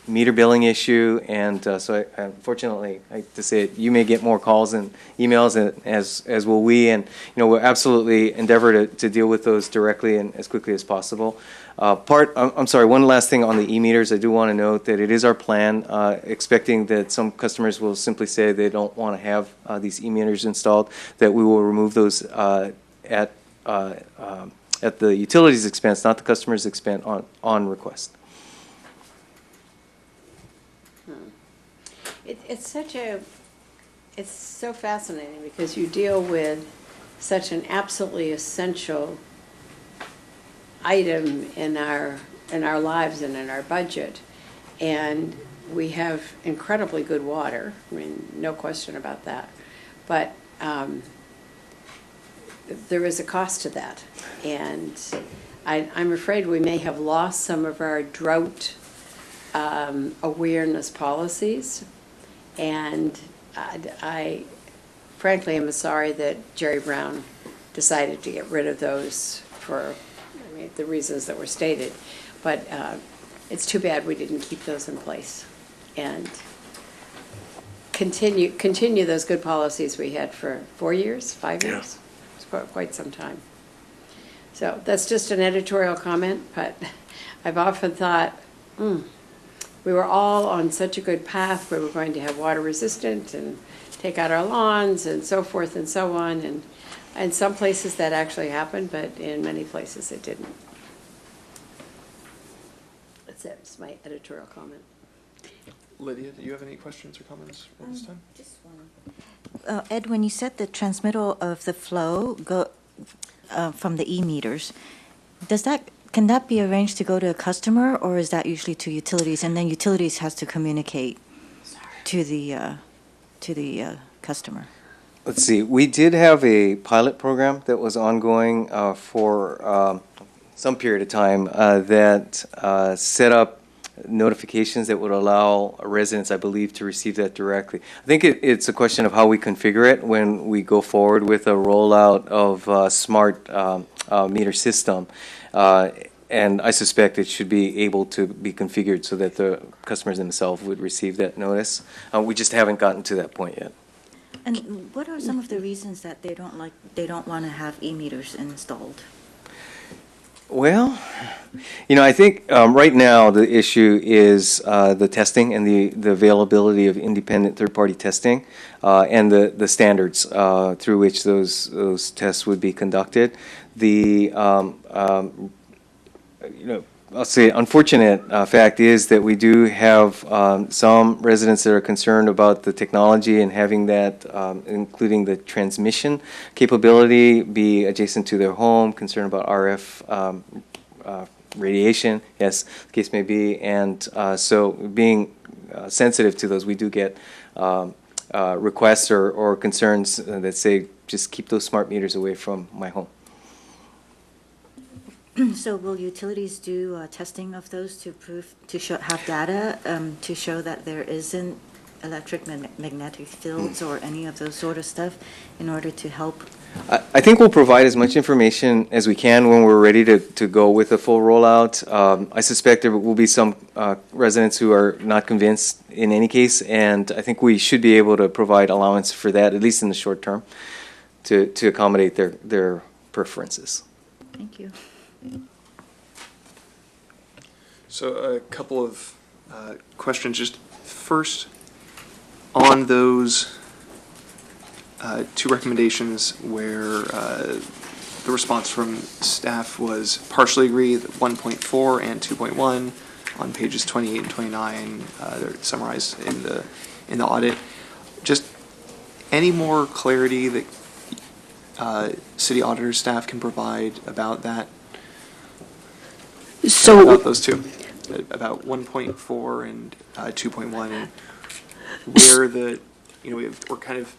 meter billing issue, and so unfortunately, I hate to say it, you may get more calls and emails, as will we, and we'll absolutely endeavor to deal with those directly and as quickly as possible. I'm sorry, one last thing on the e-meters. I do want to note that it is our plan, expecting that some customers will simply say they don't want to have these e-meters installed, that we will remove those at the utilities expense, not the customer's expense, on request. It's so fascinating because you deal with such an absolutely essential item in our lives and in our budget, and we have incredibly good water. I mean, no question about that. But there is a cost to that, and I'm afraid we may have lost some of our drought awareness policies. And I frankly am sorry that Jerry Brown decided to get rid of those for the reasons that were stated. But it's too bad we didn't keep those in place and continue those good policies we had for 4 years, 5 years. It's quite some time. So that's just an editorial comment, but I've often thought, we were all on such a good path where we're going to have water resistant and take out our lawns and so forth and so on. And in some places that actually happened, but in many places it didn't. That's it. It's my editorial comment. Lydia, do you have any questions or comments at this time? Just one. Ed, when you said the transmittal of the flow from the e-meters, can that be arranged to go to a customer, or is that usually to utilities, and then utilities has to communicate to the customer? Let's see. We did have a pilot program that was ongoing for some period of time that set up notifications that would allow residents, I believe, to receive that directly. I think it's a question of how we configure it when we go forward with a rollout of smart meter system. And I suspect it should be able to be configured so that the customers themselves would receive that notice. We just haven't gotten to that point yet. And what are some of the reasons that they don't want to have e-meters installed? Well, I think right now the issue is the testing and the availability of independent third-party testing and the standards through which those tests would be conducted. I'll say unfortunate fact is that we do have some residents that are concerned about the technology and having that, including the transmission capability, be adjacent to their home, concerned about RF radiation, yes, the case may be. And so being sensitive to those, we do get requests or concerns that say, just keep those smart meters away from my home. So will utilities do testing of those to have data to show that there isn't magnetic fields or any of those sort of stuff in order to help? I think we'll provide as much information as we can when we're ready to go with a full rollout. I suspect there will be some residents who are not convinced in any case, and I think we should be able to provide allowance for that, at least in the short term, to accommodate their preferences. Thank you. So a couple of questions. Just first, on those two recommendations where the response from staff was partially agree, 1.4 and 2.1 on pages 28 and 29, they're summarized in the audit. Just any more clarity that city auditor staff can provide about that? So about those two, about 1.4 and 2.1, and where we're kind of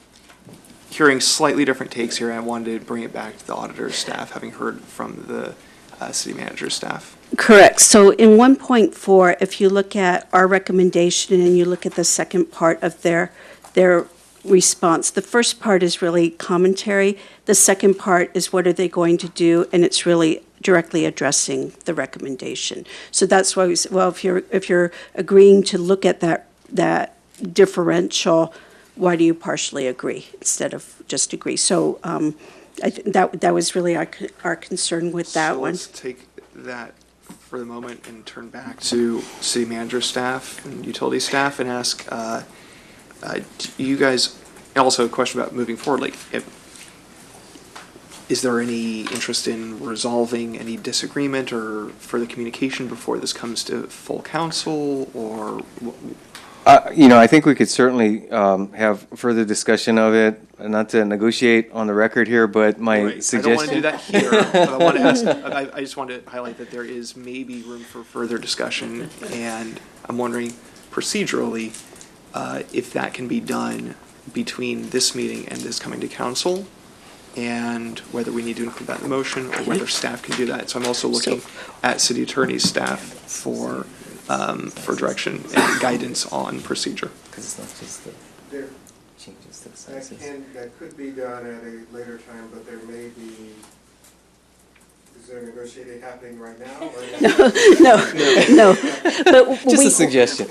hearing slightly different takes here. I wanted to bring it back to the auditor's staff, having heard from the city manager's staff. correct. So in 1.4, if you look at our recommendation and you look at the second part of their response, the first part is really commentary. The second part is what are they going to do, and it's really directly addressing the recommendation. So that's why we said, well, if you're agreeing to look at that differential, why do you partially agree instead of just agree? So that was really our concern with that one. Let's take that for the moment and turn back to city manager staff and utility staff and ask, do you guys, and also a question about moving forward, is there any interest in resolving any disagreement or further communication before this comes to full council, or? I think we could certainly have further discussion of it, not to negotiate on the record here, but my suggestion. I don't want to do that here. But I want to ask, I just want to highlight that there is maybe room for further discussion, and I'm wondering procedurally if that can be done between this meeting and this coming to council, and whether we need to include that in the motion or whether staff can do that. So I'm also looking at city attorney's staff for direction and guidance on procedure. Because it's not just the changes to the sizes. That could be done at a later time, but there may be. Is there negotiating happening right now? No. But Just a suggestion.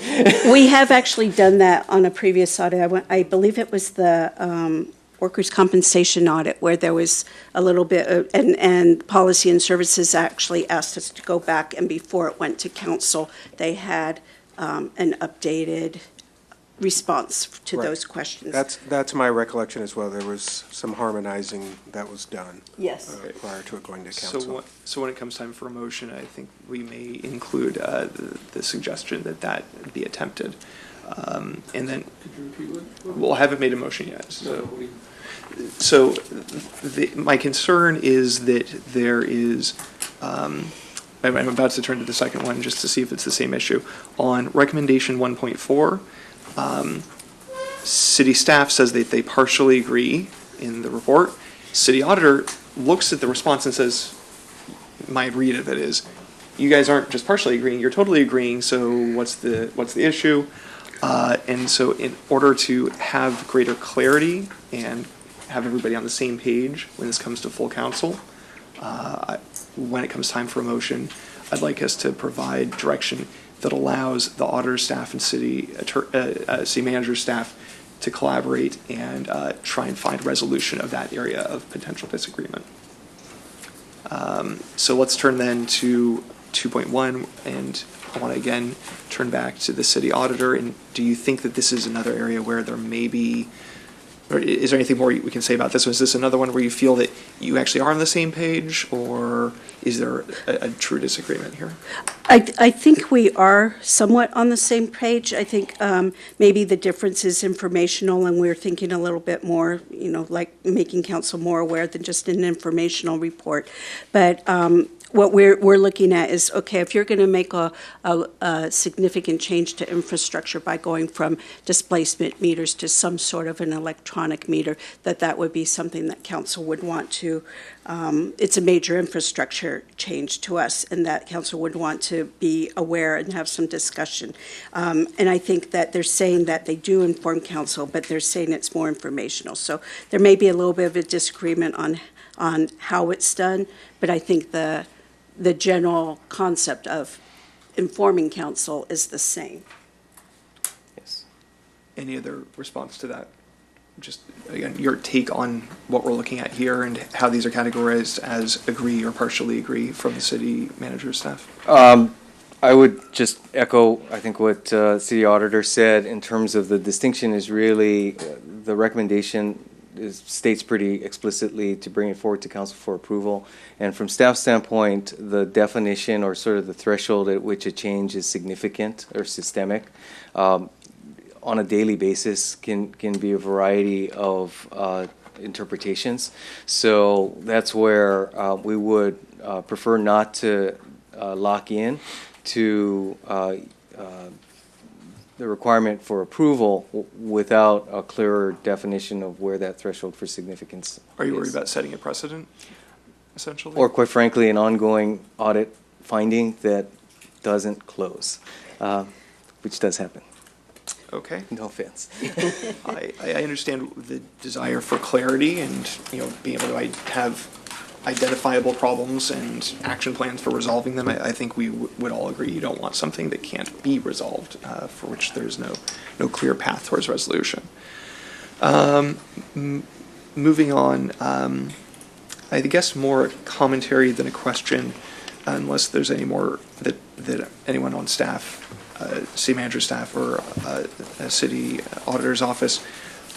We have actually done that on a previous audit. I believe it was the workers' compensation audit where there was a little bit of, and policy and services actually asked us to go back, and before it went to council, they had an updated response to those questions. That's my recollection as well. There was some harmonizing that was done. Yes. Prior to it going to council. So when it comes time for a motion, I think we may include the suggestion that be attempted. And then we'll haven't made a motion yet. So my concern is that there is, I'm about to turn to the second one just to see if it's the same issue. On recommendation 1.4, city staff says that they partially agree in the report. City auditor looks at the response and says, my read of it is, you guys aren't just partially agreeing, you're totally agreeing, so what's the issue? And so in order to have greater clarity and have everybody on the same page when this comes to full council, when it comes time for a motion, I'd like us to provide direction that allows the auditor staff and city manager staff to collaborate and try and find resolution of that area of potential disagreement. So let's turn then to 2.1, and I want to again turn back to the city auditor. And do you think that this is another area where there may be, or is there anything more we can say about this one? Is this another one where you feel that you actually are on the same page, or is there a true disagreement here? I think we are somewhat on the same page. I think maybe the difference is informational, and we're thinking a little bit more, like making council more aware than just an informational report. But what we're looking at is, okay, if you're going to make a significant change to infrastructure by going from displacement meters to some sort of an electronic meter, that would be something that council would want to, it's a major infrastructure change to us, and that council would want to be aware and have some discussion. And I think that they're saying that they do inform council, but they're saying it's more informational. So there may be a little bit of a disagreement on how it's done, but I think the general concept of informing council is the same. Yes. Any other response to that? Just, again, your take on what we're looking at here and how these are categorized as agree or partially agree from the city manager staff? I would just echo, I think, what city auditor said in terms of the distinction is really the recommendation states pretty explicitly to bring it forward to council for approval. And from staff standpoint, the definition or sort of the threshold at which a change is significant or systemic on a daily basis can be a variety of interpretations. So that's where we would prefer not to lock in to the requirement for approval without a clearer definition of where that threshold for significance Are you is. worried about setting a precedent, essentially? Or quite frankly, an ongoing audit finding that doesn't close, which does happen. Okay. No offense. I understand the desire for clarity and, being able to have identifiable problems and action plans for resolving them. I think we would all agree you don't want something that can't be resolved, for which there's no clear path towards resolution. Moving on, I guess more commentary than a question, unless there's any more that anyone on staff, city manager staff or a city auditor's office,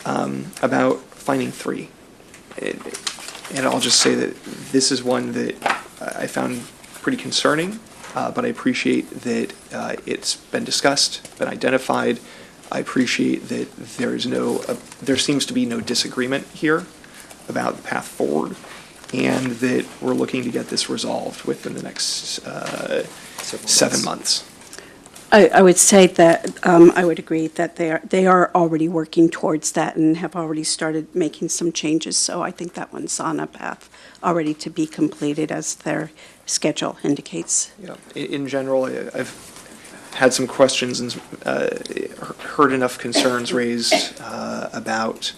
about finding 3. And I'll just say that this is one that I found pretty concerning, but I appreciate that it's been discussed, been identified. I appreciate that there seems to be no disagreement here about the path forward, and that we're looking to get this resolved within the next 7 months. I would say that I would agree that they are already working towards that and have already started making some changes. So I think that one's on a path already to be completed as their schedule indicates. Yeah. In general, I've had some questions and heard enough concerns raised about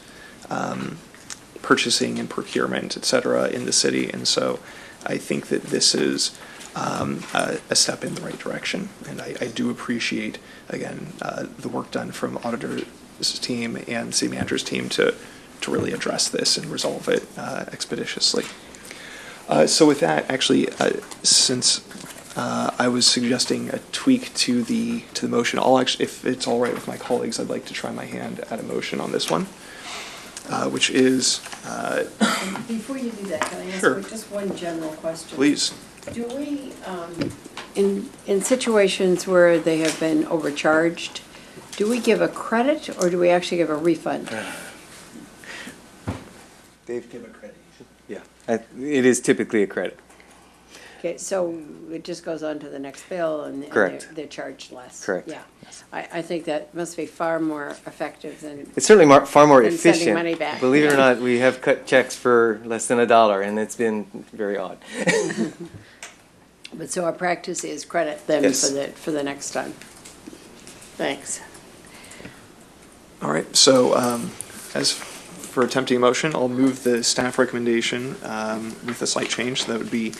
purchasing and procurement, et cetera, in the city, and so I think that this is a step in the right direction, and I do appreciate, again, the work done from auditor's team and city manager's team to really address this and resolve it expeditiously. So with that, actually, since I was suggesting a tweak to the motion, if it's all right with my colleagues, I'd like to try my hand at a motion on this one, which is. Before you do that, can I ask Sure. just one general question? Please. Do we, in situations where they have been overcharged, do we give a credit or do we actually give a refund? Dave, give a credit. Yeah, it is typically a credit. Okay, so it just goes on to the next bill and Correct. they're charged less? Correct. Yeah. I think that must be far more effective than. It's certainly far more than efficient. sending money back. Believe it Yeah. or not, we have cut checks for less than $1, and it's been very odd. But so our practice is credit them Yes. for the next time. Thanks. All right, so as for attempting a motion, I'll move the staff recommendation with a slight change. So that would be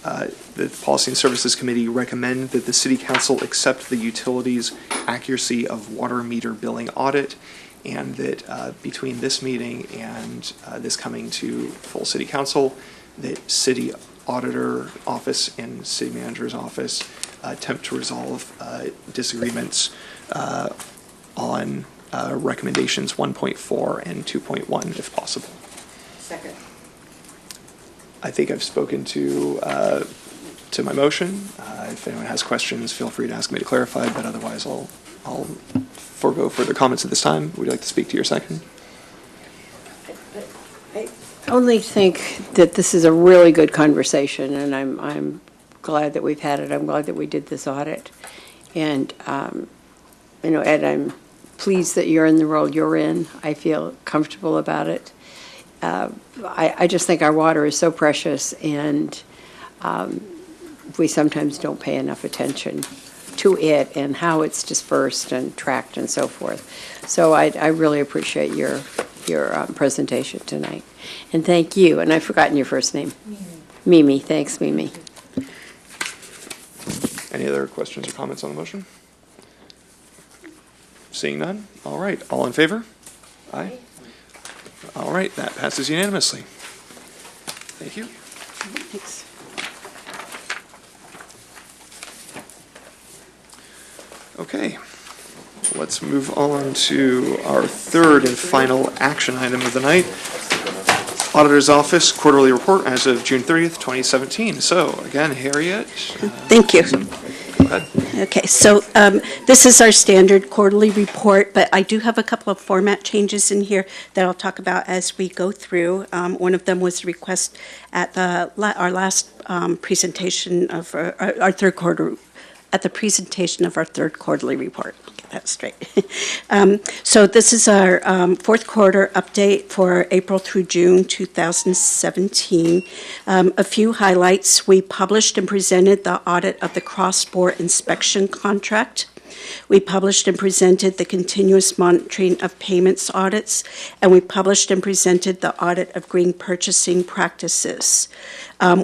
the Policy and Services Committee recommend that the City Council accept the utilities accuracy of water meter billing audit, and that between this meeting and this coming to full City Council, that City Auditor Office and City Manager's Office attempt to resolve disagreements on recommendations 1.4 and 2.1 if possible. Second. I think I've spoken to my motion. If anyone has questions, feel free to ask me to clarify, but otherwise I'll forego further comments at this time. Would you like to speak to your second? I only think that this is a really good conversation, and I'm glad that we've had it. I'm glad that we did this audit. And, Ed, I'm pleased that you're in the role you're in. I feel comfortable about it. I just think our water is so precious, and we sometimes don't pay enough attention to it and how it's dispersed and tracked and so forth. So I really appreciate your presentation tonight. And thank you. And I've forgotten your first name. Mimi. Thanks, Mimi. Any other questions or comments on the motion? Seeing none? All right. All in favor? Aye. All right. That passes unanimously. Thank you. Thanks. Okay. Let's move on to our third and final action item of the night. Auditor's Office Quarterly Report as of June 30th, 2017. So, again, Harriet. Thank you. Go ahead. Okay, so this is our standard quarterly report, but I do have a couple of format changes in here that I'll talk about as we go through. One of them was a request at our last presentation of our third quarter, at the presentation of our third quarterly report. Get that straight. So this is our fourth quarter update for April through June 2017. A few highlights. We published and presented the audit of the cross-border inspection contract. We published and presented the continuous monitoring of payments audits, and we published and presented the audit of green purchasing practices.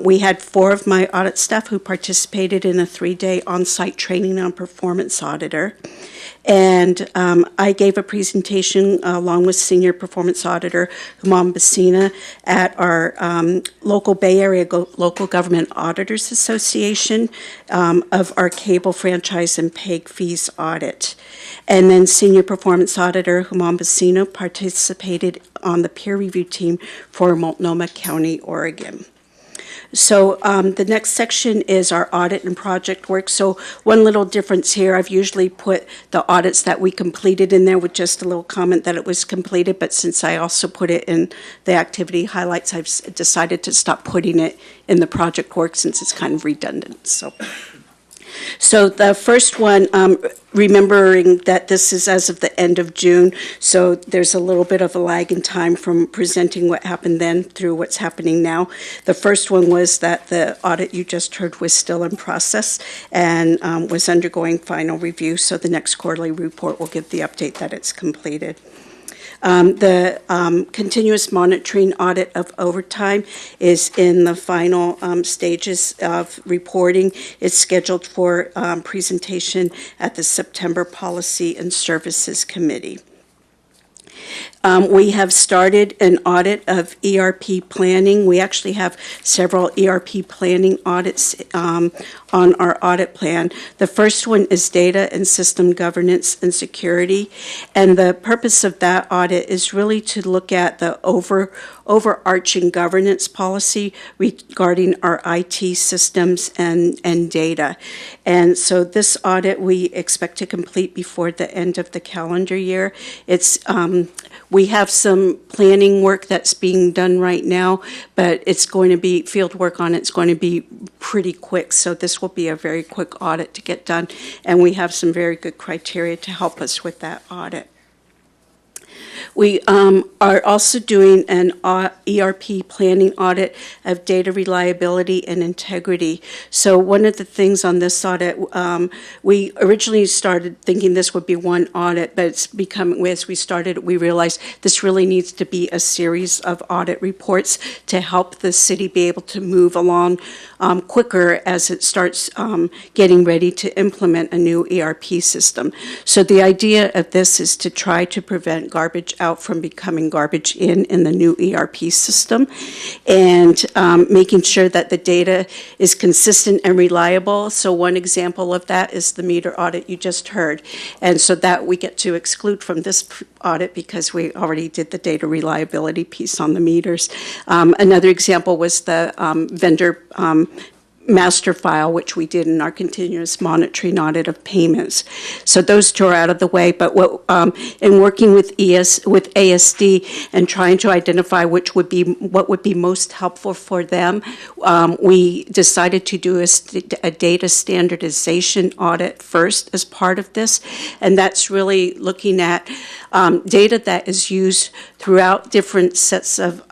We had 4 of my audit staff who participated in a 3-day on-site training on performance auditor. And I gave a presentation along with Senior Performance Auditor Humam Basina at our local Bay Area Local Government Auditors Association of our cable franchise and PAG fees audit. And then Senior Performance Auditor Humam Basina participated on the peer review team for Multnomah County, Oregon. So the next section is our audit and project work. So one little difference here, I've usually put the audits that we completed in there with just a little comment that it was completed, but since I also put it in the activity highlights, I've decided to stop putting it in the project work since it's kind of redundant. So the first one, remembering that this is as of the end of June, so there's a little bit of a lag in time from presenting what happened then through what's happening now. The first one was that the audit you just heard was still in process and was undergoing final review, so the next quarterly report will give the update that it's completed. The continuous monitoring audit of overtime is in the final stages of reporting. It's scheduled for presentation at the September Policy and Services Committee. We have started an audit of ERP planning. We actually have several ERP planning audits on our audit plan. The first one is data and system governance and security. And the purpose of that audit is really to look at the overarching governance policy regarding our IT systems and data. And so this audit we expect to complete before the end of the calendar year. We have some planning work that's being done right now, but it's going to be, field work on it's going to be pretty quick, so this will be a very quick audit to get done, and we have some very good criteria to help us with that audit. We are also doing an ERP planning audit of data reliability and integrity. So one of the things on this audit, we originally started thinking this would be one audit, but it's become, as we started, we realized this really needs to be a series of audit reports to help the city be able to move along quicker as it starts getting ready to implement a new ERP system. So the idea of this is to try to prevent garbage out from becoming garbage in the new ERP system, and making sure that the data is consistent and reliable. So one example of that is the meter audit you just heard. And so that we get to exclude from this audit because we already did the data reliability piece on the meters. Another example was the vendor master file, which we did in our continuous monitoring audit of payments. So those two are out of the way, but what, in working with ASD and trying to identify what would be most helpful for them, we decided to do a data standardization audit first as part of this, and that's really looking at data that is used throughout different sets of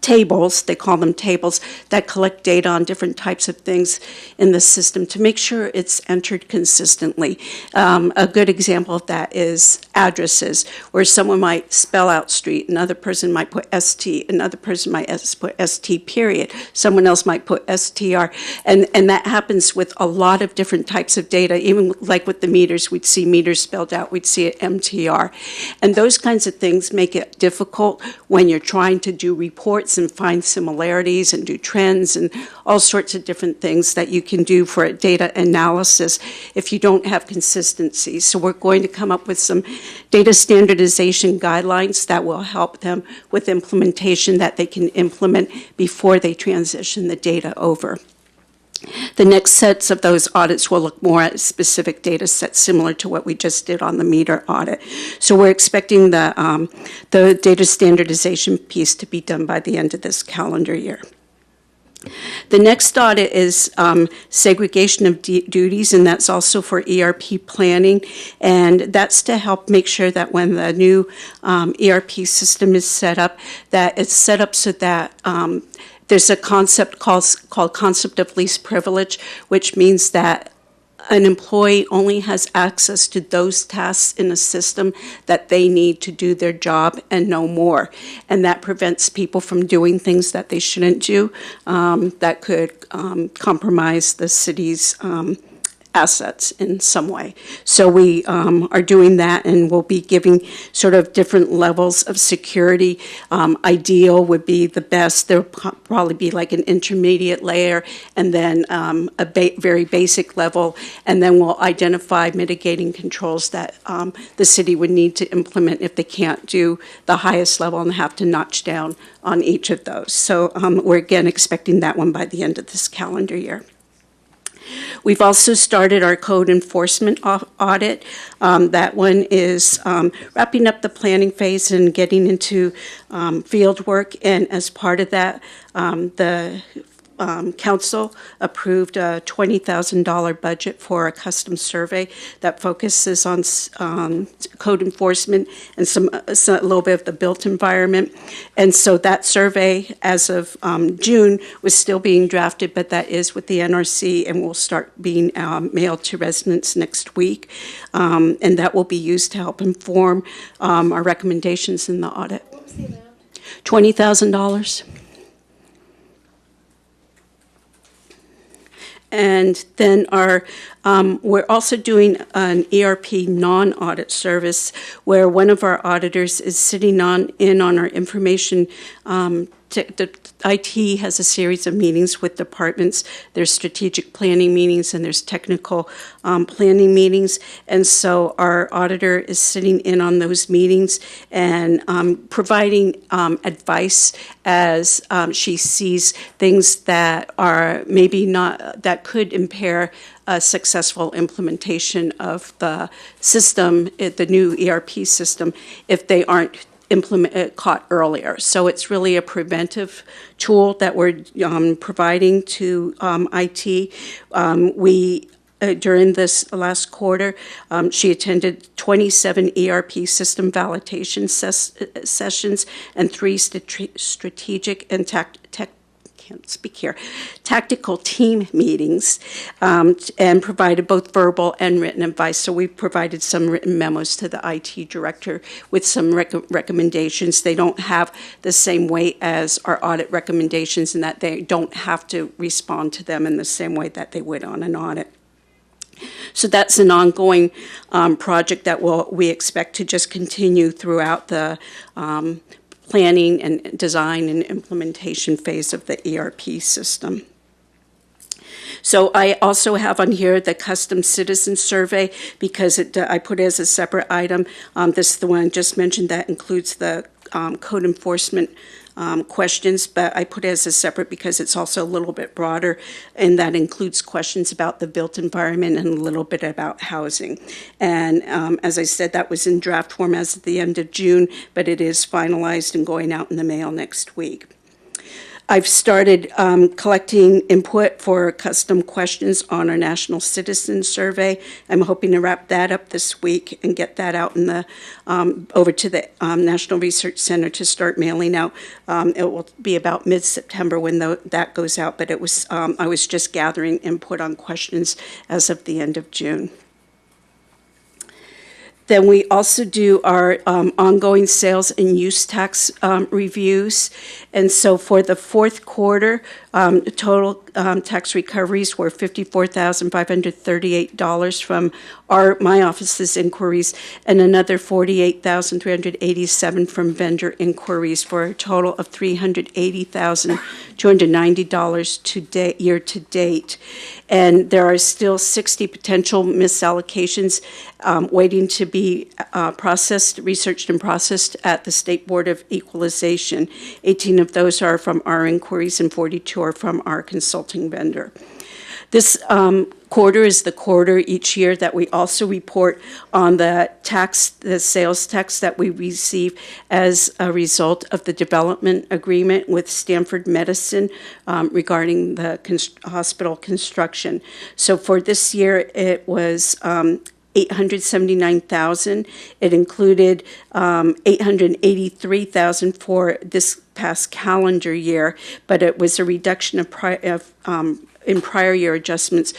tables, they call them tables, that collect data on different types of things in the system to make sure it's entered consistently. A good example of that is addresses, where someone might spell out street, another person might put ST, another person might put ST period, someone else might put STR, and that happens with a lot of different types of data. Even like with the meters, we'd see meters spelled out, we'd see it MTR. And those kinds of things make it difficult when you're trying to do reports and find similarities and do trends and all sorts of different things that you can do for a data analysis if you don't have consistency. So we're going to come up with some data standardization guidelines that will help them with implementation that they can implement before they transition the data over. The next sets of those audits will look more at specific data sets similar to what we just did on the meter audit. So we're expecting the data standardization piece to be done by the end of this calendar year. The next audit is segregation of duties, and that's also for ERP planning, and that's to help make sure that when the new ERP system is set up, that it's set up so that there's a concept called concept of least privilege, which means that an employee only has access to those tasks in a system that they need to do their job and no more. And that prevents people from doing things that they shouldn't do that could compromise the city's assets in some way. So we are doing that, and we'll be giving sort of different levels of security. Ideal would be the best. There'll probably be like an intermediate layer, and then a very basic level, and then we'll identify mitigating controls that the city would need to implement if they can't do the highest level and have to notch down on each of those. So we're again expecting that one by the end of this calendar year. We've also started our code enforcement audit. That one is wrapping up the planning phase and getting into field work. And as part of that, the council approved a $20,000 budget for a custom survey that focuses on code enforcement and a little bit of the built environment. And so that survey, as of June, was still being drafted, but that is with the NRC and will start being mailed to residents next week. And that will be used to help inform our recommendations in the audit. What was the amount? $20,000. And then we're also doing an ERP non-audit service where one of our auditors is sitting in on our information. The IT has a series of meetings with departments. There's strategic planning meetings and there's technical planning meetings. And so our auditor is sitting in on those meetings and providing advice as she sees things that are maybe not, that could impair a successful implementation of the system, the new ERP system, if they aren't caught earlier. So it's really a preventive tool that we're providing to IT. We during this last quarter. She attended 27 ERP system validation sessions and 3 strategic and tactical team meetings, and provided both verbal and written advice. So we provided some written memos to the IT director with some recommendations. They don't have the same weight as our audit recommendations in that they don't have to respond to them in the same way that they would on an audit. So that's an ongoing project that we expect to just continue throughout the planning and design and implementation phase of the ERP system. So I also have on here the custom citizen survey because I put it as a separate item. This is the one I just mentioned that includes the code enforcement questions, but I put it as a separate because it's also a little bit broader, and that includes questions about the built environment and a little bit about housing. And as I said, that was in draft form as of the end of June, but it is finalized and going out in the mail next week. I've started collecting input for custom questions on our National Citizen Survey. I'm hoping to wrap that up this week and get that out in the over to the National Research Center to start mailing out. It will be about mid-September when that goes out, but it was I was just gathering input on questions as of the end of June. Then we also do our ongoing sales and use tax reviews. And so for the fourth quarter, total tax recoveries were $54,538 from my office's inquiries and another $48,387 from vendor inquiries for a total of $380,290 year to date. And there are still 60 potential misallocations waiting to be processed, researched, and processed at the State Board of Equalization. 18 of those are from our inquiries and 42 are from our consulting vendor. This quarter is the quarter each year that we also report on the sales tax that we receive as a result of the development agreement with Stanford Medicine regarding the hospital construction. So for this year, it was $879,000. It included $883,000 for this past calendar year, but it was a reduction of in prior year adjustments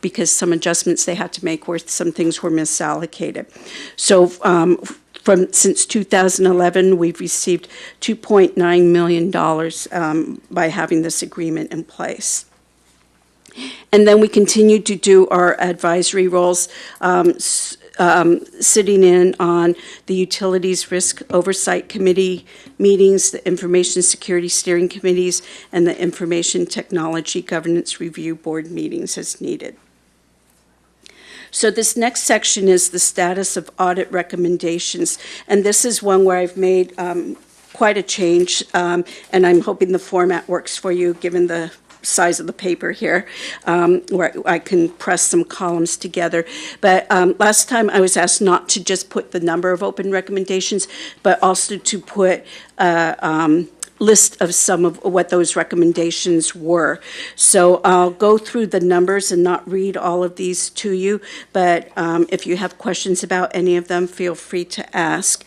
because some adjustments they had to make where some things were misallocated. So since 2011, we've received $2.9 million by having this agreement in place. And then we continue to do our advisory roles, sitting in on the Utilities Risk Oversight Committee meetings, the Information Security Steering Committees, and the Information Technology Governance Review Board meetings as needed. So this next section is the status of audit recommendations, and this is one where I've made quite a change, and I'm hoping the format works for you given the size of the paper here, where I can press some columns together. But last time I was asked not to just put the number of open recommendations, but also to put list of some of what those recommendations were. So I'll go through the numbers and not read all of these to you, but if you have questions about any of them, feel free to ask.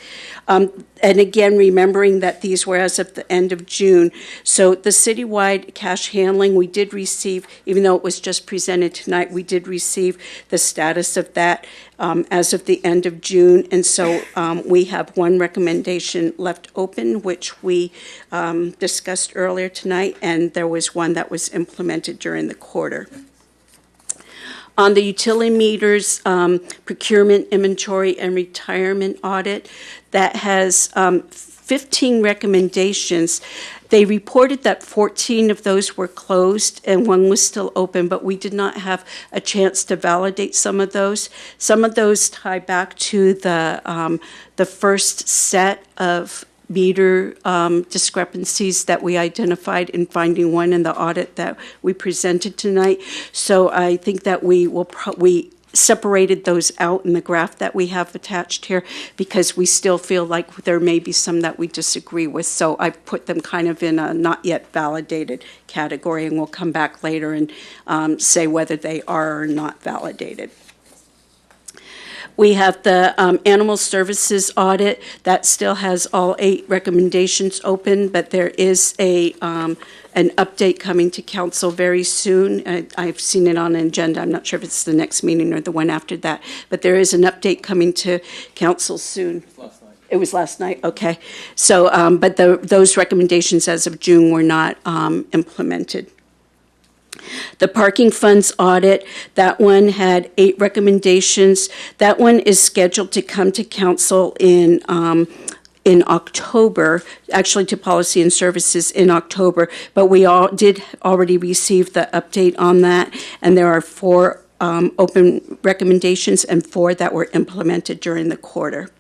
And again, remembering that these were as of the end of June. So the citywide cash handling, we did receive, even though it was just presented tonight, we did receive the status of that as of the end of June. And so we have one recommendation left open, which we discussed earlier tonight, and there was one that was implemented during the quarter. On the utility meters, procurement, inventory, and retirement audit, that has 15 recommendations. They reported that 14 of those were closed and one was still open, but we did not have a chance to validate some of those. Some of those tie back to the first set of meter discrepancies that we identified in finding one in the audit that we presented tonight. So I think that we separated those out in the graph that we have attached here because we still feel like there may be some that we disagree with. So I put them kind of in a not yet validated category, and we'll come back later and say whether they are or not validated. We have the Animal Services audit that still has all 8 recommendations open, but there is an update coming to council very soon. I've seen it on an agenda. I'm not sure if it's the next meeting or the one after that, but there is an update coming to council soon. Last night. It was last night, okay. So, but those recommendations as of June were not implemented. The parking funds audit, that one had 8 recommendations. That one is scheduled to come to council in October, actually to Policy and Services in October, but we did already receive the update on that, and there are 4 open recommendations and 4 that were implemented during the quarter.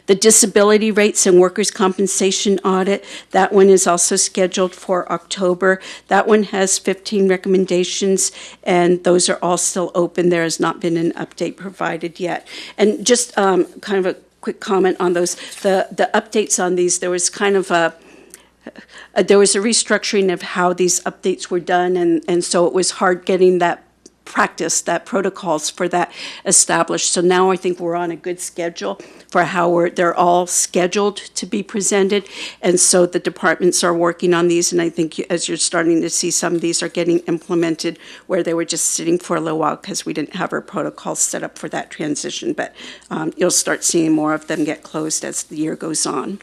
The disability rates and workers' compensation audit, that one is also scheduled for October. That one has 15 recommendations, and those are all still open. There has not been an update provided yet. And just kind of a quick comment on those. The updates on these, there was kind of there was a restructuring of how these updates were done, and so it was hard getting that practice, that protocols for that established. So now I think we're on a good schedule for how they're all scheduled to be presented. And so the departments are working on these, and I think as you're starting to see, some of these are getting implemented where they were just sitting for a little while because we didn't have our protocols set up for that transition. But you'll start seeing more of them get closed as the year goes on.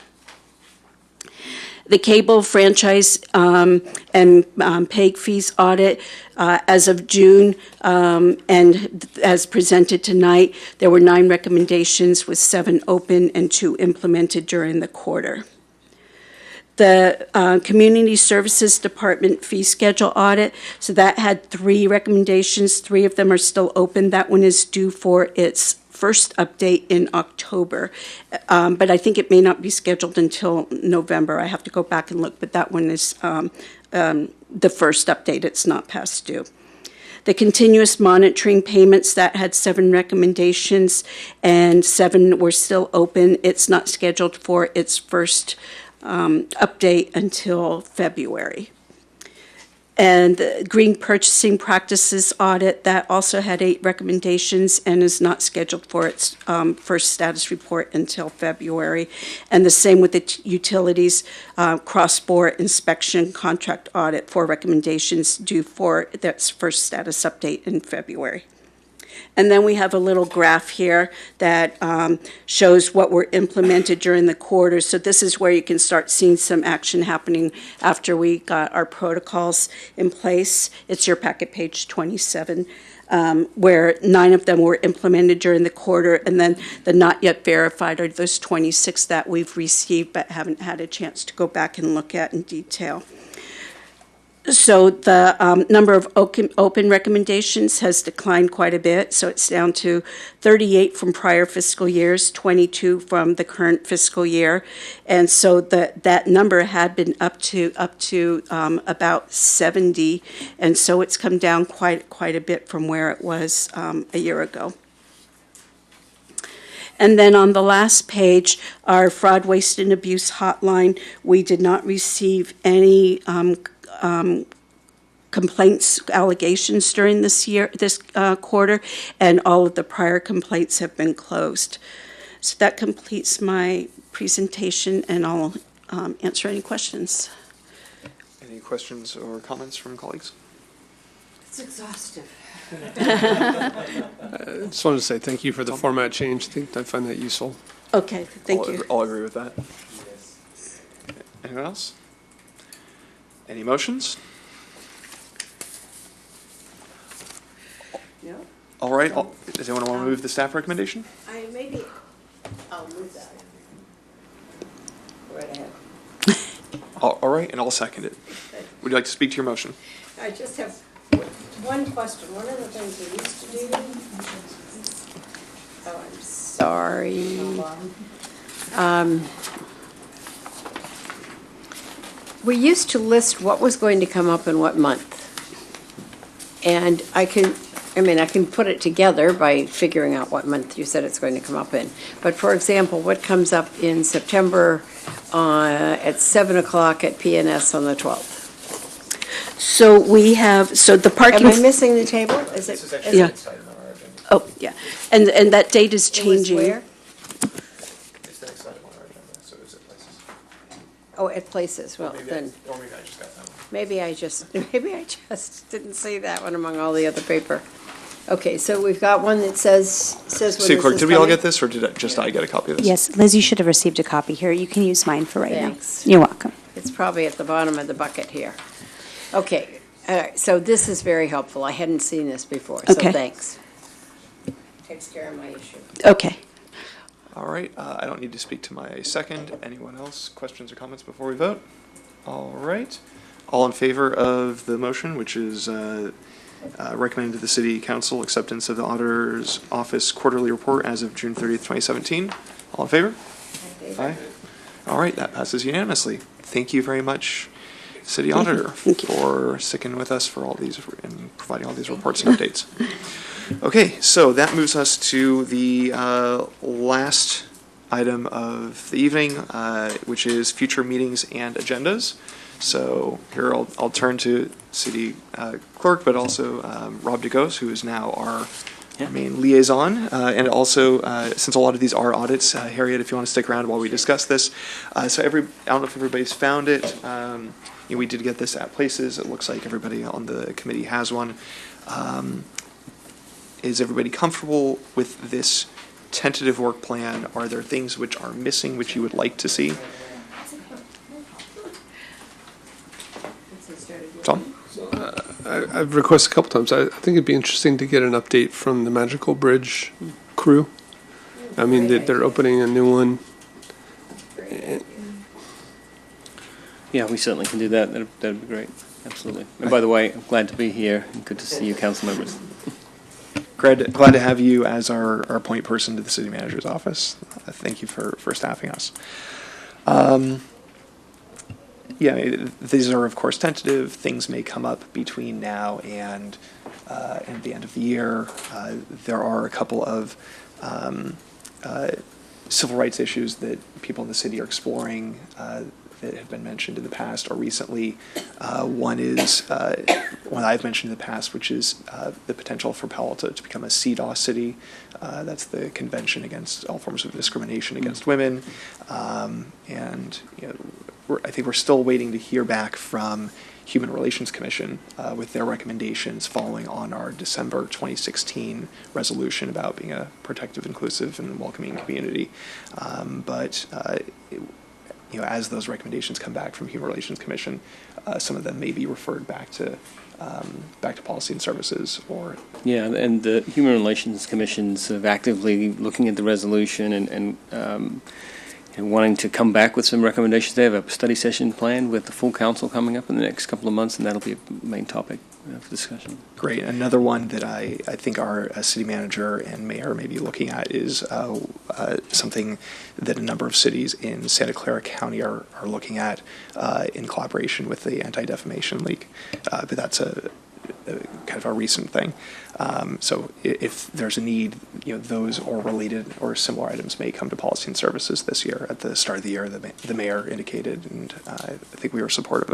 The cable franchise and PEG fees audit, as of June, and as presented tonight, there were 9 recommendations with 7 open and 2 implemented during the quarter. The Community Services Department fee schedule audit, so that had 3 recommendations. 3 of them are still open. That one is due for its first update in October, but I think it may not be scheduled until November. I have to go back and look, but that one is the first update. It's not past due. The continuous monitoring payments, that had 7 recommendations, and 7 were still open. It's not scheduled for its first update until February. And the Green Purchasing Practices audit, that also had 8 recommendations and is not scheduled for its first status report until February. And the same with the utilities cross-bore inspection contract audit, 4 recommendations due for its first status update in February. And then we have a little graph here that shows what were implemented during the quarter. So this is where you can start seeing some action happening after we got our protocols in place. It's your packet page 27, where 9 of them were implemented during the quarter, and then the not yet verified are those 26 that we've received but haven't had a chance to go back and look at in detail. So the number of open recommendations has declined quite a bit. So it's down to 38 from prior fiscal years, 22 from the current fiscal year. And so that number had been up to about 70. And so it's come down quite a bit from where it was a year ago. And then on the last page, our fraud, waste, and abuse hotline, we did not receive any complaints, allegations during this quarter, and all of the prior complaints have been closed. So that completes my presentation, and I'll answer any questions. Any questions or comments from colleagues? It's exhaustive. I just wanted to say thank you for the format change. I find that useful. Okay, thank you. I'll agree with that. Anyone else? Any motions? No. All right. Does anyone want to move the staff recommendation? I'll move that. Go right ahead. All right, and I'll second it. Would you like to speak to your motion? I just have one question. One of the things we used to do. Oh, I'm sorry. We used to list what was going to come up in what month. And I can I mean, I can put it together by figuring out what month you said it's going to come up in. But for example, what comes up in September at 7 o'clock at P&S on the 12th? So we have, so the parking. Am I missing the table? Is it? Yeah. Oh, yeah. And that date is It was changing. where? It's the next item on our agenda, so it's at places. Oh, at places, well, then, Or maybe I just got that one. maybe I just didn't see that one among all the other paper. Okay, so we've got one that says when City this Clerk, is did we all coming? get this, or did just I get a copy of this? Yes, Liz, you should have received a copy here. You can use mine for right Thanks. now. You're welcome. It's probably at the bottom of the bucket here. Okay, all right, so this is very helpful. I hadn't seen this before, so Okay. thanks. Takes care of my issue. Okay. All right, I don't need to speak to my second. Anyone else? Questions or comments before we vote? All right. All in favor of the motion, which is recommended to the City Council acceptance of the Auditor's Office quarterly report as of June 30th, 2017. All in favor? Aye. All right, that passes unanimously. Thank you very much, City Auditor, for sticking with us for all these and providing all these reports and updates. Okay, so that moves us to the last item of the evening, which is future meetings and agendas. So here I'll turn to City Clerk, but also Rob DeGose, who is now our main liaison. And also, since a lot of these are audits, Harriet, if you want to stick around while we discuss this. So I don't know if everybody's found it. We did get this at places. It looks like everybody on the committee has one. Is everybody comfortable with this tentative work plan? Are there things which are missing which you would like to see? Tom? I've requested a couple times. I think it'd be interesting to get an update from the Magical Bridge crew. I mean, they're opening a new one. Yeah, we certainly can do that. That'd be great. Absolutely. And by the way, I'm glad to be here and good to see you, council members. Glad to have you as our point person to the city manager's office. Thank you for staffing us. Yeah, these are of course tentative. Things may come up between now and the end of the year. There are a couple of civil rights issues that people in the city are exploring that have been mentioned in the past or recently. One is one I've mentioned in the past, which is the potential for Palo to become a CDAW city. That's the Convention Against All Forms of Discrimination Against Women. And I think we're still waiting to hear back from Human Relations Commission with their recommendations following on our December 2016 resolution about being a protective, inclusive, and welcoming community. But as those recommendations come back from Human Relations Commission, some of them may be referred back to Policy and Services or. Yeah, and the Human Relations Commission's actively looking at the resolution and wanting to come back with some recommendations. They have a study session planned with the full council coming up in the next couple of months, and that'll be a main topic for discussion. Great. Another one that I think our city manager and mayor may be looking at is something that a number of cities in Santa Clara County are looking at in collaboration with the Anti-Defamation League. But that's a kind of a recent thing. So if there's a need, those or related or similar items may come to Policy and Services this year. At the start of the year, the mayor indicated, and I think we were supportive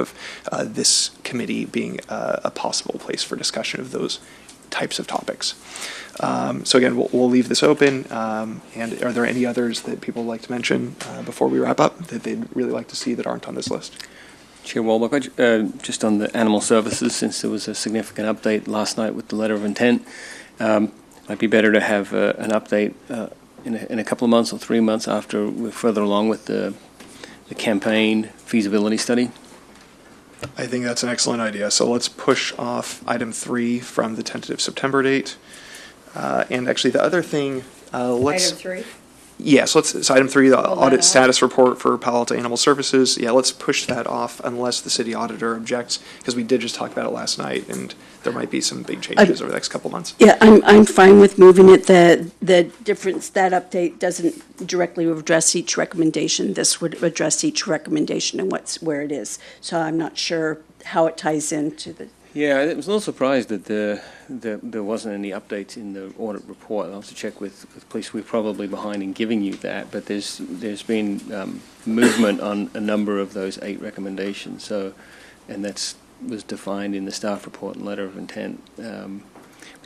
of this committee being a possible place for discussion of those types of topics. So again, we'll leave this open. And are there any others that people would like to mention before we wrap up that they'd really like to see that aren't on this list? Chair Walbach, just on the animal services, since there was a significant update last night with the letter of intent, might be better to have an update in a couple of months or 3 months after we're further along with the campaign feasibility study. I think that's an excellent idea. So let's push off item 3 from the tentative September date. And actually, the other thing, let's. Item 3? Yes, so item 3, the audit off. status report for Palo Alto Animal Services. Yeah, let's push that off unless the city auditor objects, because we did just talk about it last night, and there might be some big changes over the next couple of months. Yeah, I'm fine with moving it. The difference, that update doesn't directly address each recommendation. This would address each recommendation and where it is. So I'm not sure how it ties into Yeah, I was a little surprised that there wasn't any updates in the audit report. I'll have to check with police. We're probably behind in giving you that, but there's been movement on a number of those 8 recommendations. So, and that's was defined in the staff report and letter of intent. In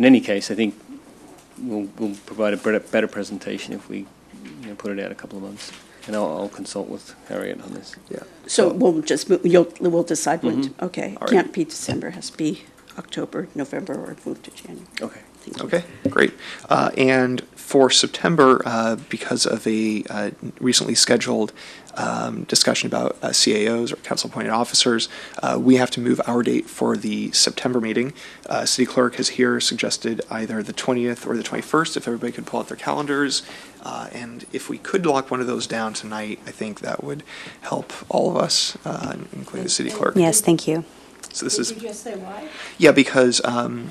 any case, I think we'll provide a better presentation if we put it out a couple of months. And I'll consult with Harriet on this. Yeah. So we'll just, we'll decide when, okay. All right. Can't be December, has to be October, November, or move to January. Okay. Thank you. Okay, great. And for September, because of a recently scheduled discussion about CAOs or council-appointed officers, we have to move our date for the September meeting. City Clerk has here suggested either the 20th or the 21st, if everybody could pull out their calendars. And if we could lock one of those down tonight, I think that would help all of us, including the City Clerk. Yes, thank you. So this is. Did you just say why? Yeah, because an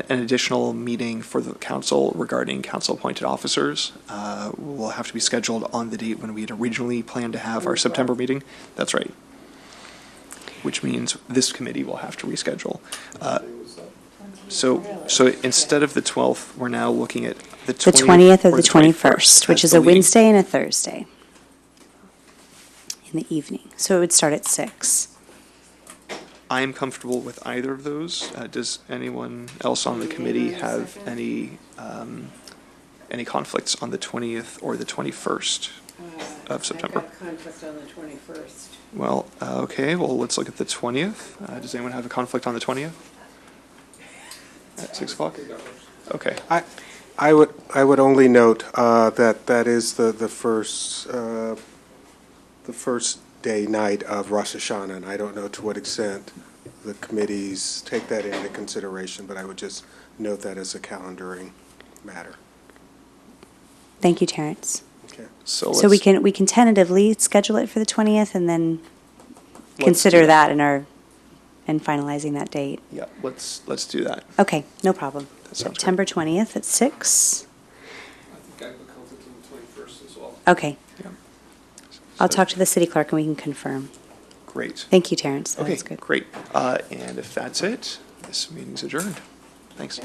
additional meeting for the council regarding council-appointed officers will have to be scheduled on the date when we had originally planned to have our September meeting. That's right. Which means this committee will have to reschedule. So instead of the 12th, we're now looking at the 20th, The 20th or the 21st, 21st which as is the a leading. Wednesday and a Thursday in the evening. So it would start at 6. I am comfortable with either of those. Does anyone else on the committee have any conflicts on the 20th or the 21st of September? I've got a conflict on the 21st. Well, okay, well, let's look at the 20th. Does anyone have a conflict on the 20th? At 6 o'clock? Okay. I would only note that is the first day night of Rosh Hashanah, and I don't know to what extent the committees take that into consideration, but I would just note that as a calendaring matter. Thank you, Terrence. Okay. So we can tentatively schedule it for the 20th and then consider that in finalizing that date. Yeah, let's do that. Okay, no problem. That sounds September 20th at 6. I think I have a conflict on the 21st as well. Okay. Yeah. I'll So- talk to the city clerk and we can confirm. Great. Thank you, Terrence. That Okay, was good. great. And if that's it, this meeting's adjourned. Thanks.